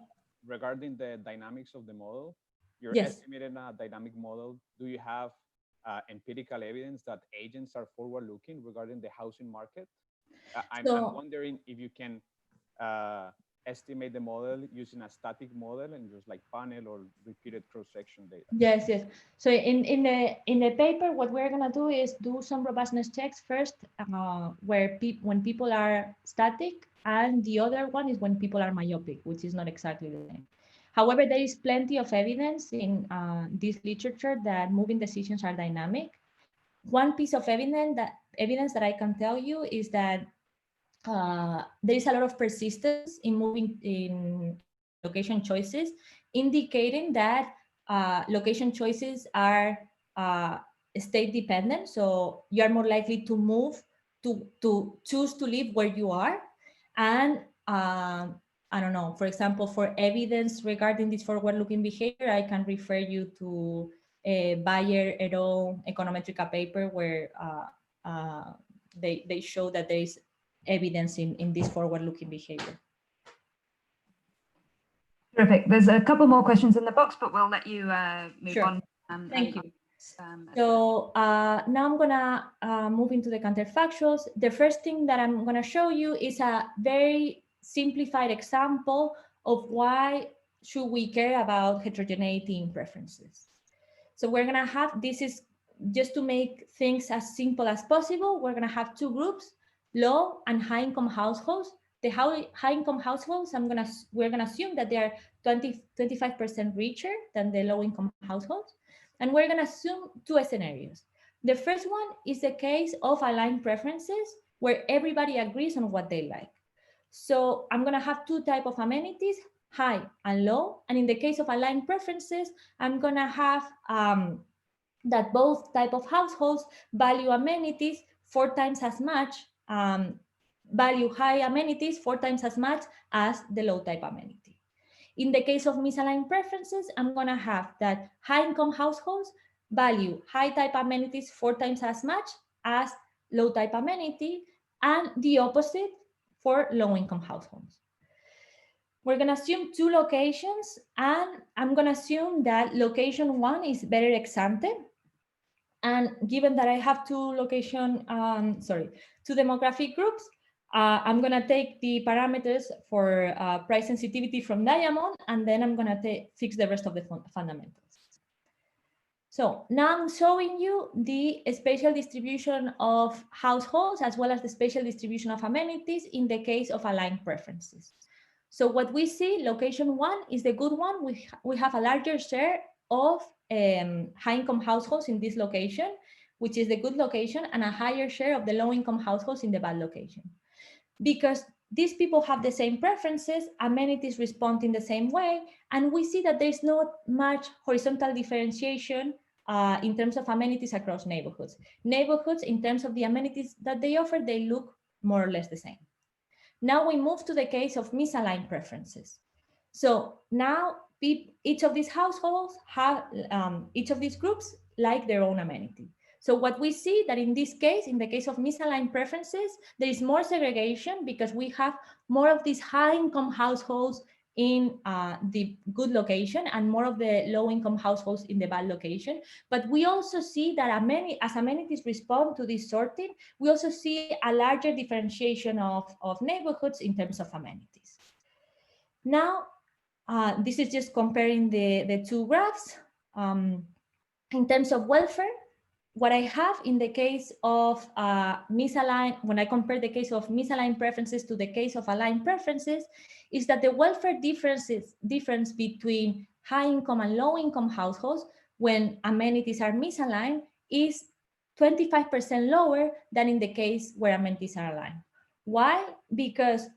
Regarding the dynamics of the model, you're yes. estimating a dynamic model. Do you have empirical evidence that agents are forward-looking regarding the housing market? I'm wondering if you can estimate the model using a static model and just like panel or repeated cross-section data. Yes. So in the paper, what we're gonna do is do some robustness checks first, when people are static, and the other one is when people are myopic, which is not exactly the same. However, there is plenty of evidence in this literature that moving decisions are dynamic. One piece of evidence that I can tell you is that there is a lot of persistence in location choices, indicating that location choices are state dependent. So you are more likely to move to choose to live where you are. And I don't know, for example, for evidence regarding this forward-looking behavior, I can refer you to Bayer et al. Econometrica paper where they show that there is evidence in this forward-looking behavior. Terrific. There's a couple more questions in the box, but we'll let you move sure. on. Thank you. So now I'm gonna move into the counterfactuals. The first thing that I'm gonna show you is a very simplified example of why should we care about heterogeneity in preferences. So we're gonna have, this is just to make things as simple as possible. We're gonna have two groups, low and high income households. The high income households, we're gonna assume that they are 25% richer than the low income households. And we're gonna assume two scenarios. The first one is the case of aligned preferences where everybody agrees on what they like. So I'm gonna have two types of amenities, high and low. And in the case of aligned preferences, I'm gonna have that both type of households value amenities 4 times as much, value high amenities 4 times as much as the low type amenity. In the case of misaligned preferences, I'm gonna have that high income households value high type amenities 4 times as much as low type amenity, and the opposite for low income households. We're gonna assume two locations, and I'm gonna assume that location 1 is better ex ante. And given that I have two demographic groups, I'm gonna take the parameters for price sensitivity from Dynamk, and then I'm gonna fix the rest of the fundamentals. So now I'm showing you the spatial distribution of households as well as the spatial distribution of amenities in the case of aligned preferences. So what we see, location 1 is the good one. We have a larger share of high-income households in this location, which is the good location, and a higher share of the low-income households in the bad location. Because these people have the same preferences, amenities respond in the same way, and we see that there's not much horizontal differentiation in terms of amenities across neighborhoods. Neighborhoods, in terms of the amenities that they offer, they look more or less the same. Now we move to the case of misaligned preferences. So now each of these households have, each of these groups like their own amenity. So what we see that in this case, in the case of misaligned preferences, there is more segregation because we have more of these high-income households in the good location and more of the low-income households in the bad location. But we also see that as amenities respond to this sorting, we also see a larger differentiation of neighborhoods in terms of amenities. Now, this is just comparing the two graphs. In terms of welfare, what I have in the case of misaligned, when I compare the case of misaligned preferences to the case of aligned preferences, is that the welfare difference between high income and low income households when amenities are misaligned is 25% lower than in the case where amenities are aligned. Why? Because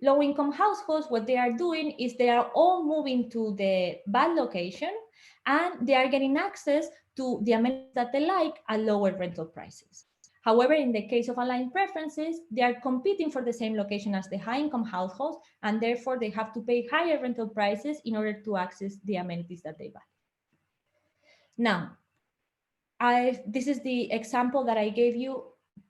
low income households, what they are doing is they are all moving to the bad location and they are getting access to the amenities that they like at lower rental prices. However, in the case of aligned preferences, they are competing for the same location as the high-income households, and therefore they have to pay higher rental prices in order to access the amenities that they value. Now, this is the example that I gave you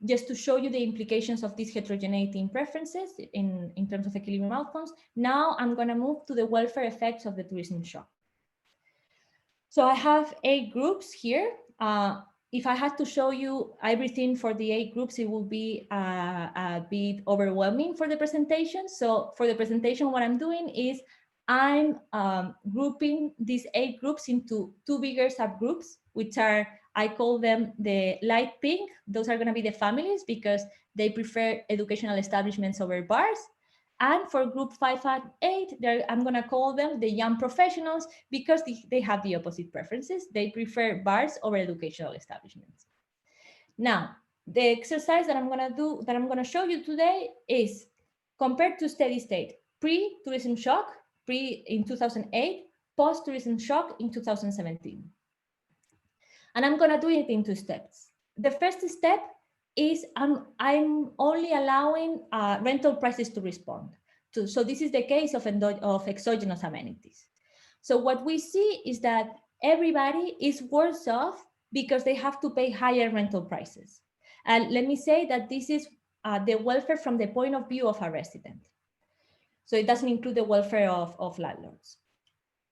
just to show you the implications of this heterogeneity in preferences in terms of equilibrium outcomes. Now I'm going to move to the welfare effects of the tourism shock. So I have 8 groups here. If I had to show you everything for the 8 groups, it will be a bit overwhelming for the presentation. So for the presentation, what I'm doing is I'm grouping these 8 groups into 2 bigger subgroups, which are, I call them the light pink. Those are going to be the families because they prefer educational establishments over bars. And for group 5 and 8, I'm going to call them the young professionals because they have the opposite preferences. They prefer bars over educational establishments. Now, the exercise that I'm going to do, that I'm going to show you today is compared to steady state, pre-tourism shock, in 2008, post-tourism shock in 2017. And I'm going to do it in 2 steps. The first step is I'm only allowing rental prices to respond. So this is the case of exogenous amenities. So what we see is that everybody is worse off because they have to pay higher rental prices. And let me say that this is the welfare from the point of view of a resident. So it doesn't include the welfare of landlords.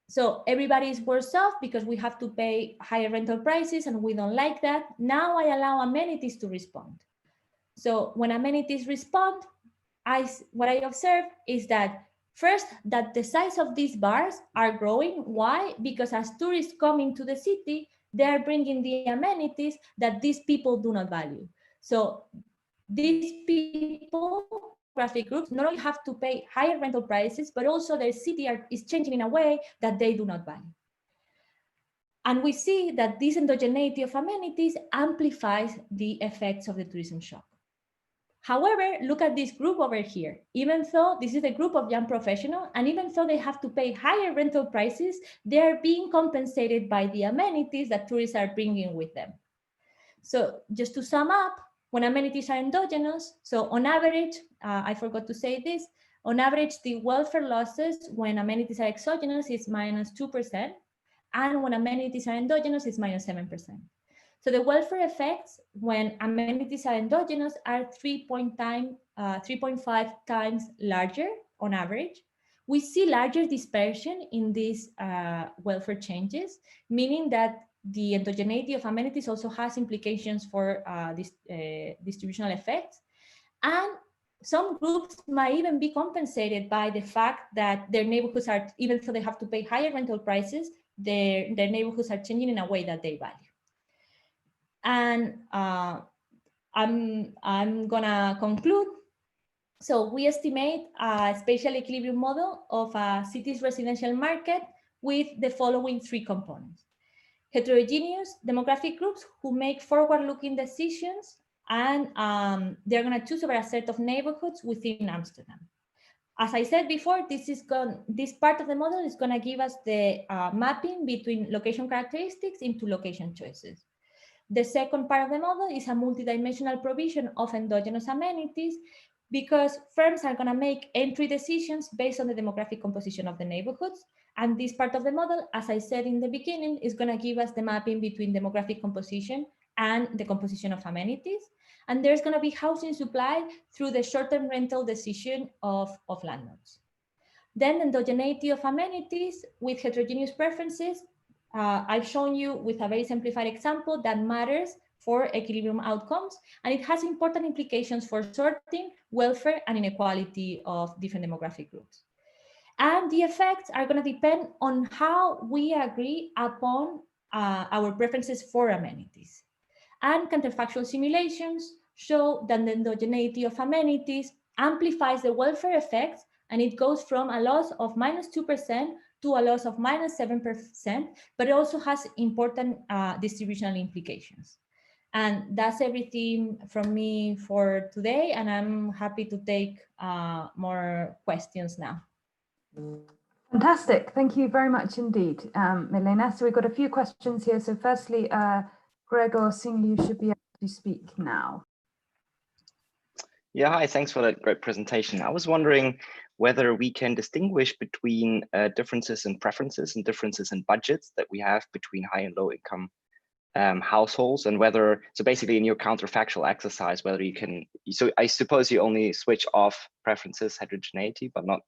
So everybody is worse off because we have to pay higher rental prices and we don't like that. Now I allow amenities to respond. So when amenities respond, what I observe is that first, that the size of these bars are growing. Why? Because as tourists come into the city, they are bringing the amenities that these people do not value. So these people, graphic groups, not only have to pay higher rental prices, but also their city is changing in a way that they do not value. And we see that this endogeneity of amenities amplifies the effects of the tourism shock. However, look at this group over here. Even though this is a group of young professionals, and even though they have to pay higher rental prices, they are being compensated by the amenities that tourists are bringing with them. So just to sum up, when amenities are endogenous, so on average, I forgot to say this, on average, the welfare losses when amenities are exogenous is -2%, and when amenities are endogenous, it's -7%. So the welfare effects when amenities are endogenous are 3.5 times larger on average. We see larger dispersion in these welfare changes, meaning that the endogeneity of amenities also has implications for distributional effects. And some groups might even be compensated by the fact that their neighborhoods are, even though they have to pay higher rental prices, their neighborhoods are changing in a way that they value. And I'm gonna conclude. So we estimate a spatial equilibrium model of a city's residential market with the following 3 components. heterogeneous demographic groups who make forward-looking decisions, and they're going to choose over a set of neighborhoods within Amsterdam. As I said before, this part of the model is going to give us the mapping between location characteristics into location choices. The second part of the model is a multidimensional provision of endogenous amenities, because firms are going to make entry decisions based on the demographic composition of the neighborhoods. And this part of the model, as I said in the beginning, is going to give us the mapping between demographic composition and the composition of amenities. And there's going to be housing supply through the short-term rental decision of landlords. Then endogeneity of amenities with heterogeneous preferences. I've shown you with a very simplified example that matters for equilibrium outcomes, and it has important implications for sorting, welfare, and inequality of different demographic groups. And the effects are going to depend on how we agree upon our preferences for amenities. And counterfactual simulations show that the endogeneity of amenities amplifies the welfare effects, and it goes from a loss of -2% to a loss of -7%, but it also has important distributional implications. And that's everything from me for today, and I'm happy to take more questions now. Fantastic. Thank you very much indeed, Milena. So we've got a few questions here. So firstly, Gregor Singh, you should be able to speak now. Yeah, hi, thanks for that great presentation. I was wondering whether we can distinguish between differences in preferences and differences in budgets that we have between high and low income households, and whether, so basically in your counterfactual exercise, whether you can, so I suppose you only switch off preferences heterogeneity, but not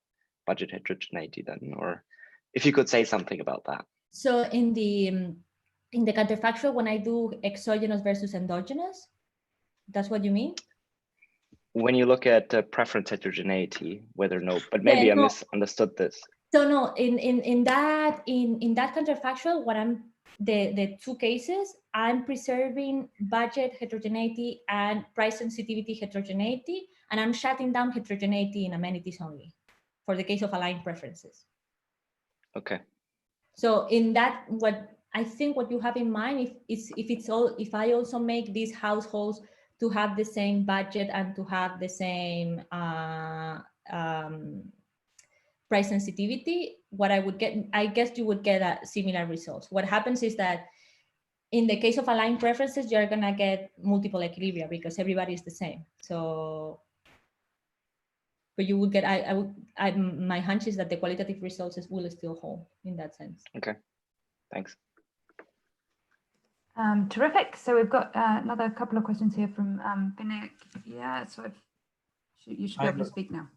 budget heterogeneity then, or if you could say something about that. So in the counterfactual, when I do exogenous versus endogenous, that's what you mean? When you look at preference heterogeneity, whether no, but maybe I misunderstood this. So no, in that counterfactual, what I'm the two cases, I'm preserving budget heterogeneity and price sensitivity heterogeneity, and I'm shutting down heterogeneity in amenities only for the case of aligned preferences. Okay. So in that, what I think what you have in mind if I also make these households to have the same budget and to have the same price sensitivity, what I would get, I guess you would get similar results. What happens is that in the case of aligned preferences, you're gonna get multiple equilibria because everybody is the same. So, but you would get, my hunch is that the qualitative results will still hold in that sense. Okay, thanks. Terrific. So we've got another couple of questions here from Vinayak. Yeah, so you should be able to speak now.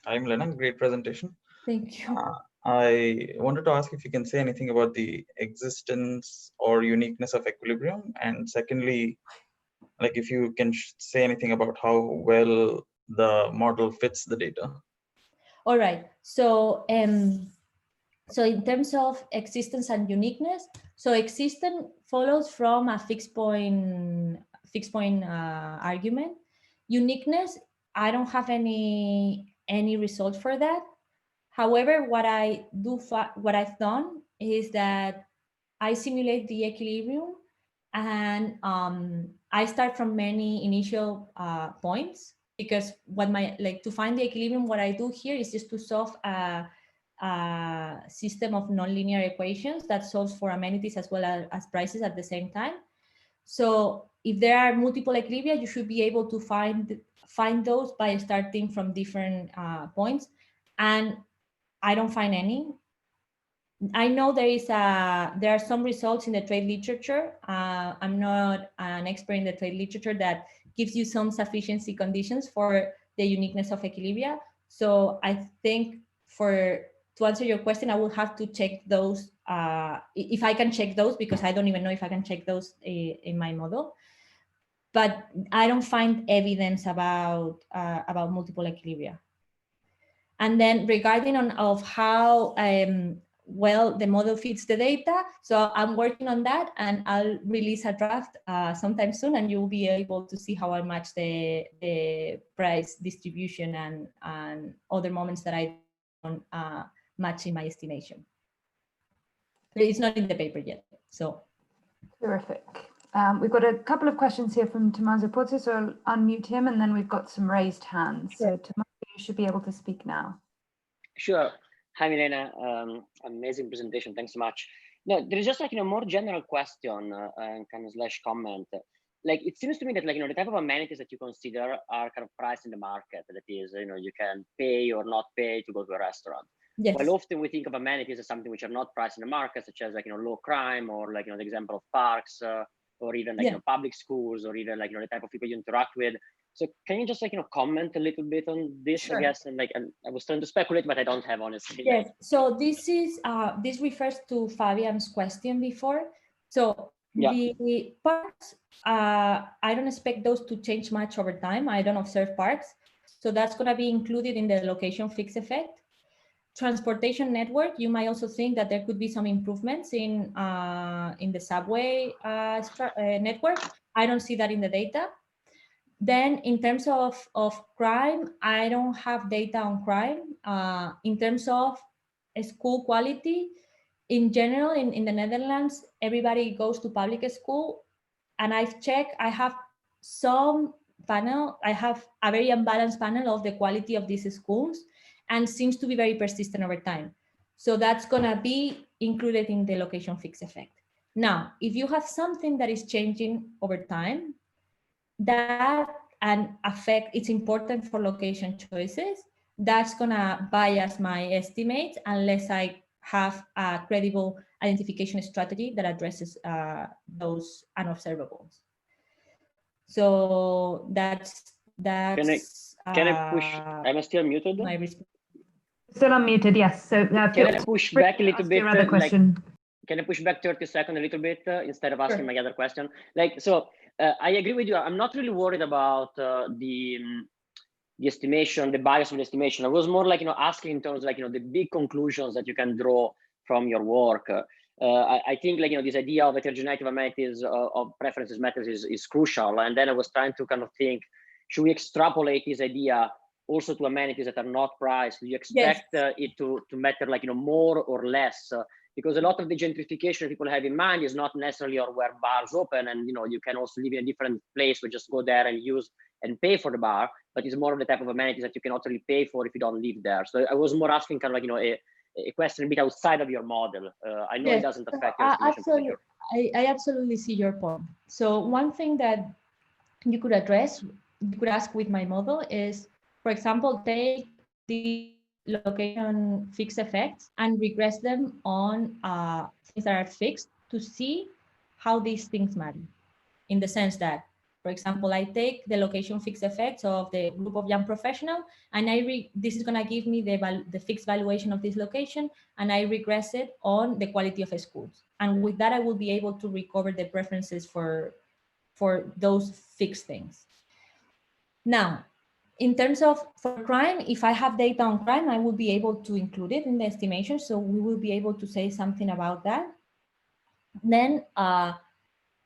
Hi, Milena. Great presentation. Thank you. I wanted to ask if you can say anything about the existence or uniqueness of equilibrium, and secondly, like if you can say anything about how well the model fits the data. All right. So so in terms of existence and uniqueness, so existence follows from a fixed point argument. Uniqueness, I don't have any result for that. However, what I've done is that I simulate the equilibrium, and I start from many initial points, because to find the equilibrium, what I do here is just to solve a system of nonlinear equations that solves for amenities as well as prices at the same time. So if there are multiple equilibria, you should be able to find those by starting from different points, and I don't find any. I know there are some results in the trade literature. I'm not an expert in the trade literature that gives you some sufficiency conditions for the uniqueness of equilibria. So I think to answer your question, I will have to check those, if I can check those, because I don't even know if I can check those in my model. But I don't find evidence about multiple equilibria. And then regarding of how well the model fits the data, so I'm working on that, and I'll release a draft sometime soon, and you'll be able to see how I match the price distribution and other moments that I don't match in my estimation. But it's not in the paper yet, so Terrific. We've got a couple of questions here from Tomás, so I'll unmute him, and then we've got some raised hands. So Tomás, you should be able to speak now. Sure. Hi, Milena. Amazing presentation. Thanks so much. No, there is just like, you know, more general question and kind of slash comment. Like, it seems to me that, like, you know, the type of amenities that you consider are kind of priced in the market. That is, you know, you can pay or not pay to go to a restaurant. Yes. Well, often we think of amenities as something which are not priced in the market, such as, like, you know, low crime, or like, you know, the example of parks, or even like, you know, public schools, or even like, you know, the type of people you interact with. So can you just, like, you know, comment a little bit on this, Sure. I guess? And like, and I was trying to speculate, but I don't have, honestly. Yes. So this is this refers to Fabian's question before. So the parks, I don't expect those to change much over time. I don't observe parks, so that's going to be included in the location fixed effect. Transportation network, you might also think that there could be some improvements in the subway network. I don't see that in the data. Then in terms of crime, I don't have data on crime. In terms of school quality, in general, in the Netherlands, everybody goes to public school. And I've checked, I have some panel, I have a very unbalanced panel of the quality of these schools, and seems to be very persistent over time. So that's gonna be included in the location fixed effect. Now, if you have something that is changing over time, that and affect, it's important for location choices, that's gonna bias my estimates unless I have a credible identification strategy that addresses those unobservables. So that's Can I push? I'm still muted. Still unmuted, yes. So can I push back a little bit? Like, can I push back 30 seconds a little bit instead of asking my other question? Like, so I agree with you. I'm not really worried about the estimation, the bias of the estimation. I was more like, you know, asking in terms of, like, you know, the big conclusions that you can draw from your work. I think, like, you know, this idea of heterogeneity of amenities of preferences matters is crucial. And then I was trying to kind of think, should we extrapolate this idea also to amenities that are not priced? Do you expect it to matter, like, you know, more or less? Because a lot of the gentrification people have in mind is not necessarily where bars open, and, you know, you can also live in a different place where just go there and use and pay for the bar, but it's more of the type of amenities that you cannot really pay for if you don't live there. So I was more asking kind of like, you know, a question a bit outside of your model. I know it doesn't affect your estimation. I absolutely see your point. So one thing that you could address, you could ask with my model is, for example, take the location fixed effects and regress them on things that are fixed to see how these things matter. In the sense that, for example, I take the location fixed effects of the group of young professionals, and this is going to give me the fixed valuation of this location, and I regress it on the quality of schools. And with that, I will be able to recover the preferences for those fixed things. Now, in terms of for crime, if I have data on crime, I will be able to include it in the estimation. So we will be able to say something about that. Then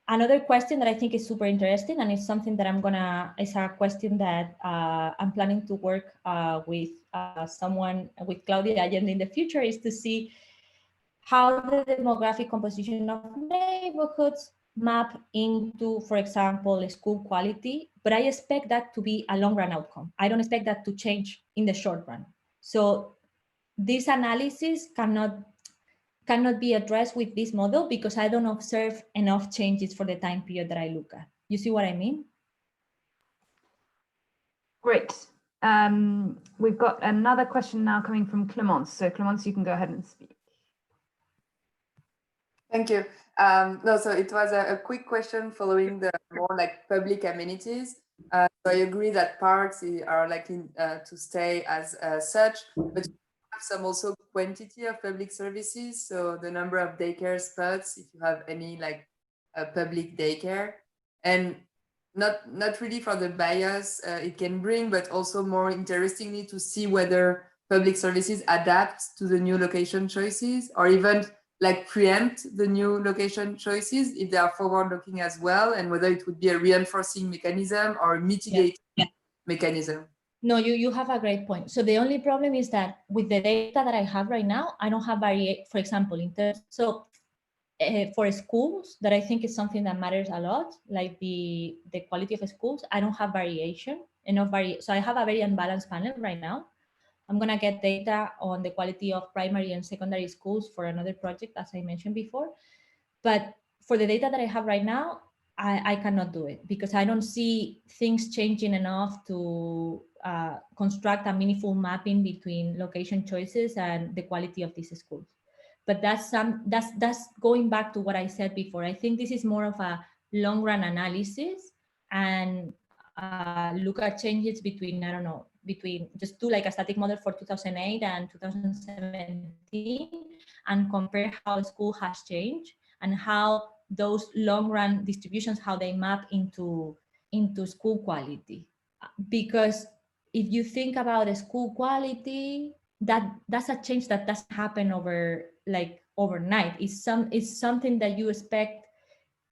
another question that I think is super interesting, and it's something that it's a question that I'm planning to work with with Claudia Allende in the future, is to see how the demographic composition of neighborhoods map into, for example, school quality, but I expect that to be a long run outcome. I don't expect that to change in the short run. So this analysis cannot be addressed with this model because I don't observe enough changes for the time period that I look at. You see what I mean? Great. We've got another question now coming from Clémence. So Clémence, you can go ahead and speak. Thank you. No, so it was a quick question following the more like public amenities. So I agree that parks are likely to stay as such, but you have some also quantity of public services. So the number of daycare spots, if you have any like public daycare, and not really for the bias it can bring, but also more interestingly to see whether public services adapt to the new location choices, or even like preempt the new location choices if they are forward-looking as well, and whether it would be a reinforcing mechanism or a mitigating mechanism. No, you have a great point. So the only problem is that with the data that I have right now, I don't have for example, in terms, so for schools, that I think is something that matters a lot, like the quality of schools, I don't have variation, so I have a very unbalanced panel right now. I'm gonna get data on the quality of primary and secondary schools for another project, as I mentioned before. But for the data that I have right now, I cannot do it because I don't see things changing enough to construct a meaningful mapping between location choices and the quality of these schools. But that's going back to what I said before. I think this is more of a long run analysis and look at changes between, I don't know, just do like a static model for 2008 and 2017 and compare how a school has changed and how those long run distributions, how they map into school quality. Because if you think about the school quality, that's a change that doesn't happen overnight. It's something that you expect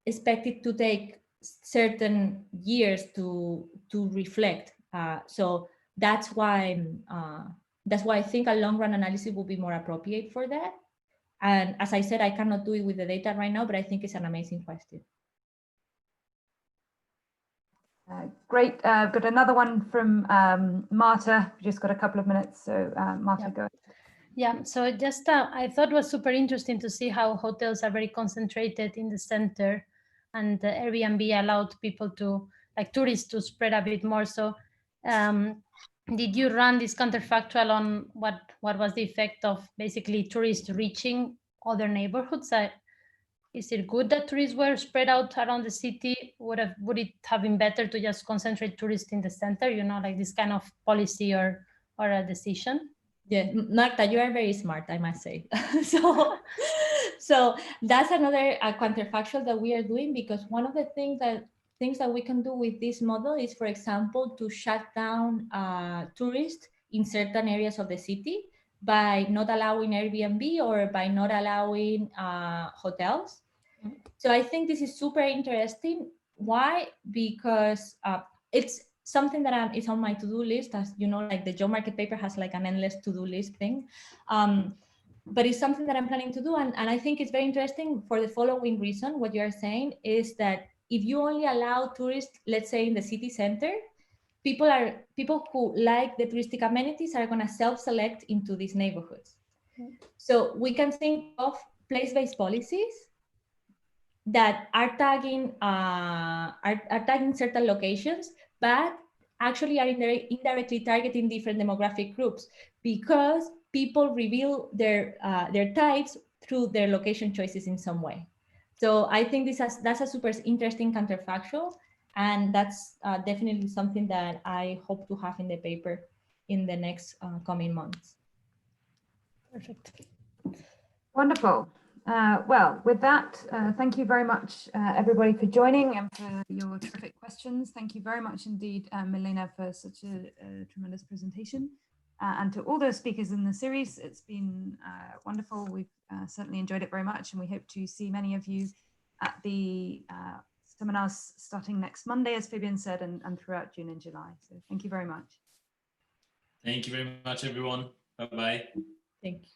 it to take certain years to reflect. So that's why I think a long run analysis will be more appropriate for that. And as I said, I cannot do it with the data right now, but I think it's an amazing question. Great. Got another one from Marta. We just got a couple of minutes, so Marta, go ahead. Yeah, so just I thought it was super interesting to see how hotels are very concentrated in the center, and Airbnb allowed people to, like tourists, to spread a bit more. So did you run this counterfactual on what was the effect of basically tourists reaching other neighborhoods? Is it good that tourists were spread out around the city? Would it have been better to just concentrate tourists in the center, you know, like this kind of policy or a decision? Yeah, Marta, you are very smart, I must say. So that's another counterfactual that we are doing, because one of the things that we can do with this model is, for example, to shut down tourists in certain areas of the city by not allowing Airbnb or by not allowing hotels. So I think this is super interesting. Why? Because it's something that is on my to-do list. As you know, like the job market paper has like an endless to-do list thing. But it's something that I'm planning to do. And I think it's very interesting for the following reason. What you're saying is that if you only allow tourists, let's say in the city center, people who like the touristic amenities are going to self-select into these neighborhoods. So we can think of place-based policies that are tagging certain locations, but actually are indirectly targeting different demographic groups, because people reveal their types through their location choices in some way. So I think that's a super interesting counterfactual, and that's definitely something that I hope to have in the paper in the next coming months. Perfect. Wonderful. Well, with that, thank you very much, everybody, for joining and for your terrific questions. Thank you very much indeed, Milena, for such a tremendous presentation. And to all those speakers in the series, it's been wonderful. We've certainly enjoyed it very much, and we hope to see many of you at the seminars starting next Monday, as Fabian said, and throughout June and July. So thank you very much. Thank you very much, everyone. Bye-bye. Thank you.